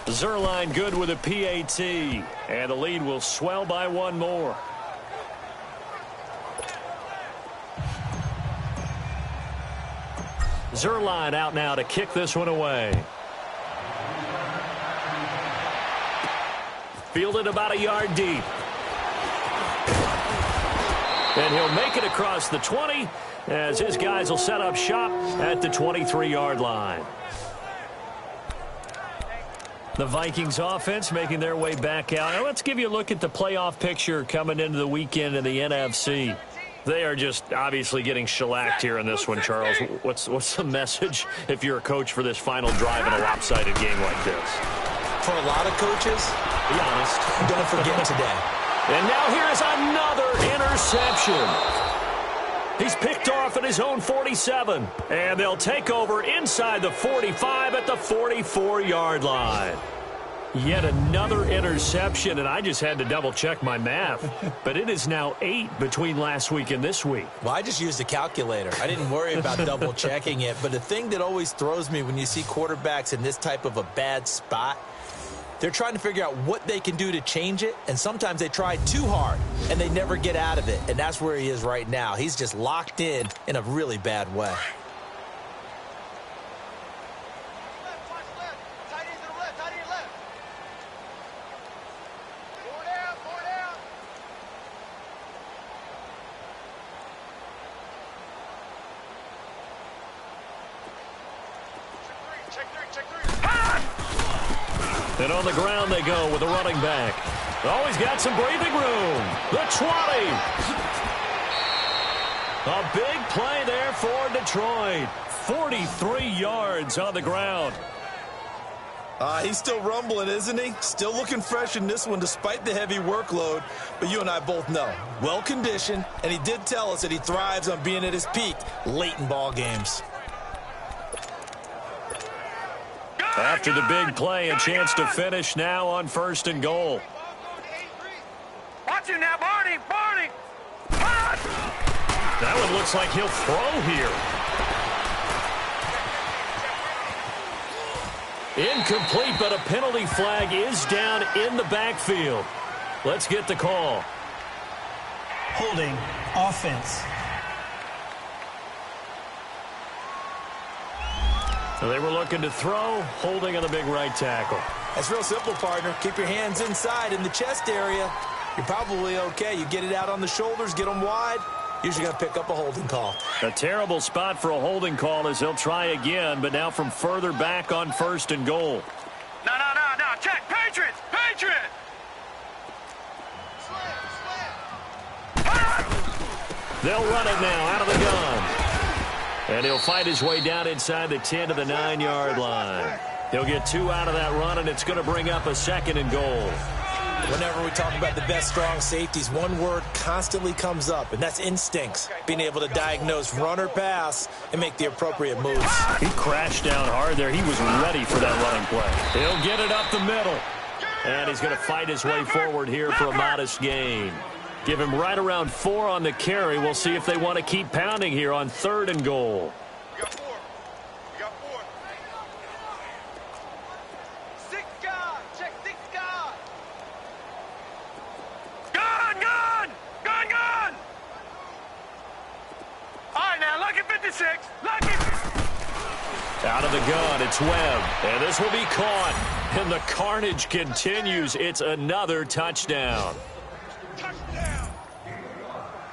Zerline good with a PAT, and the lead will swell by 1 more. Zerline out now to kick this one away. Fielded about a yard deep. And he'll make it across the 20 as his guys will set up shop at the 23-yard line. The Vikings offense making their way back out. Now let's give you a look at the playoff picture coming into the weekend in the NFC. They are just obviously getting shellacked here in this one, Charles. What's the message if you're a coach for this final drive in a lopsided game like this? For a lot of coaches, be honest, don't forget today. And now here's another interception. He's picked off at his own 47. And they'll take over inside the 45 at the 44-yard line. Yet another interception, and I just had to double-check my math. But it is now 8 between last week and this week. Well, I just used a calculator. I didn't worry about double-checking it. But the thing that always throws me when you see quarterbacks in this type of a bad spot, they're trying to figure out what they can do to change it, and sometimes they try too hard, and they never get out of it. And that's where he is right now. He's just locked in a really bad way. And on the ground they go with a running back. Always got some breathing room. The 20. A big play there for Detroit. 43 yards on the ground. He's still rumbling, isn't he? Still looking fresh in this one despite the heavy workload. But you and I both know, well-conditioned, and he did tell us that he thrives on being at his peak late in ball games. After the big play, a chance to finish now on 1st and goal. Watch you now, Barney! Barney! That one looks like he'll throw here. Incomplete, but a penalty flag is down in the backfield. Let's get the call. Holding, offense. They were looking to throw, holding on the big right tackle. That's real simple, partner. Keep your hands inside in the chest area. You're probably okay. You get it out on the shoulders, get them wide. Usually going to pick up a holding call. A terrible spot for a holding call as he'll try again, but now from further back on 1st and goal. No. Check. Patriots! Patriots! They'll run it now out of the gun. And he'll fight his way down inside the 10 to the 9-yard line. He'll get 2 out of that run, and it's going to bring up a 2nd and goal. Whenever we talk about the best strong safeties, one word constantly comes up, and that's instincts. Being able to diagnose run or pass and make the appropriate moves. He crashed down hard there. He was ready for that running play. He'll get it up the middle. And he's going to fight his way forward here for a modest gain. Give him right around 4 on the carry. We'll see if they want to keep pounding here on 3rd and goal. We got 4. We got 4. 6 guard. Check 6 guard. Gun, gun! Gun, gun! All right, now, lucky 56. Lucky. Out of the gun, it's Webb. And this will be caught. And the carnage continues. It's another touchdown.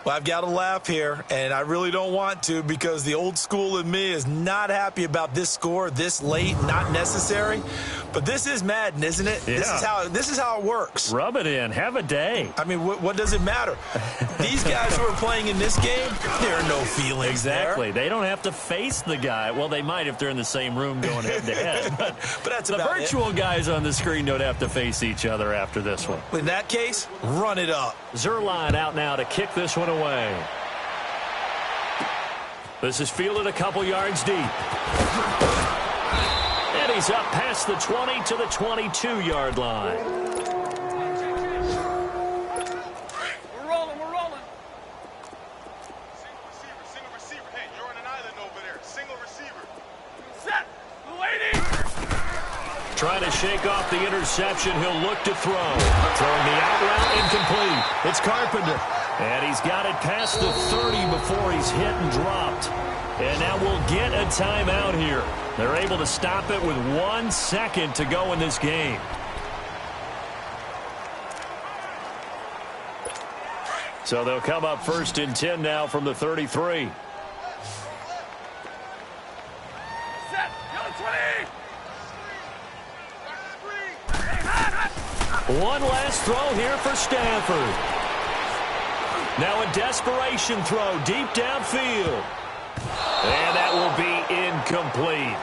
Well, I've got to laugh here, and I really don't want to because the old school in me is not happy about this score this late, not necessary. But this is Madden, isn't it? Yeah. This is how it works. Rub it in. Have a day. I mean, what does it matter? These guys who are playing in this game, there are no feelings Exactly. there. They don't have to face the guy. Well, they might if they're in the same room going head-to-head. But that's the about virtual guys on the screen don't have to face each other after this one. In that case, run it up. Zerline out now to kick this one away. This is fielded a couple yards deep. And he's up past the 20 to the 22-yard line. We're rolling. Single receiver. Hey, you're on an island over there. Single receiver. Set. Waiting. Trying to shake off the interception. He'll look to throw. Throwing the out route incomplete. It's Carpenter. And he's got it past the 30 before he's hit and dropped. And now we'll get a timeout here. They're able to stop it with 1 second to go in this game. So they'll come up 1st and 10 now from the 33. Set. Yellow 20. One last throw here for Stafford. Now a desperation throw deep downfield. And that will be incomplete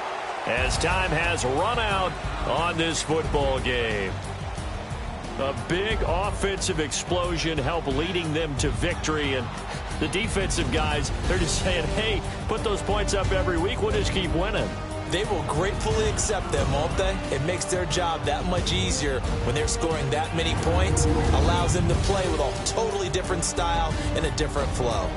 as time has run out on this football game. A big offensive explosion helped leading them to victory. And the defensive guys, they're just saying, hey, put those points up every week. We'll just keep winning. They will gratefully accept them, won't they? It makes their job that much easier when they're scoring that many points. Allows them to play with a totally different style and a different flow.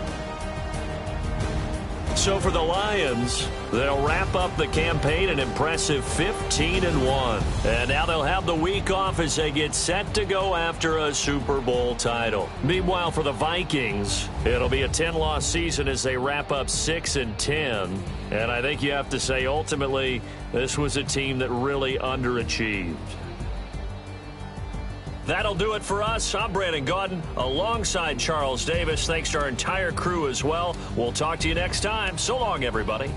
So for the Lions, they'll wrap up the campaign an impressive 15-1. And now they'll have the week off as they get set to go after a Super Bowl title. Meanwhile, for the Vikings, it'll be a 10-loss season as they wrap up 6-10. And I think you have to say, ultimately, this was a team that really underachieved. That'll do it for us. I'm Brandon Gaudin alongside Charles Davis. Thanks to our entire crew as well. We'll talk to you next time. So long, everybody.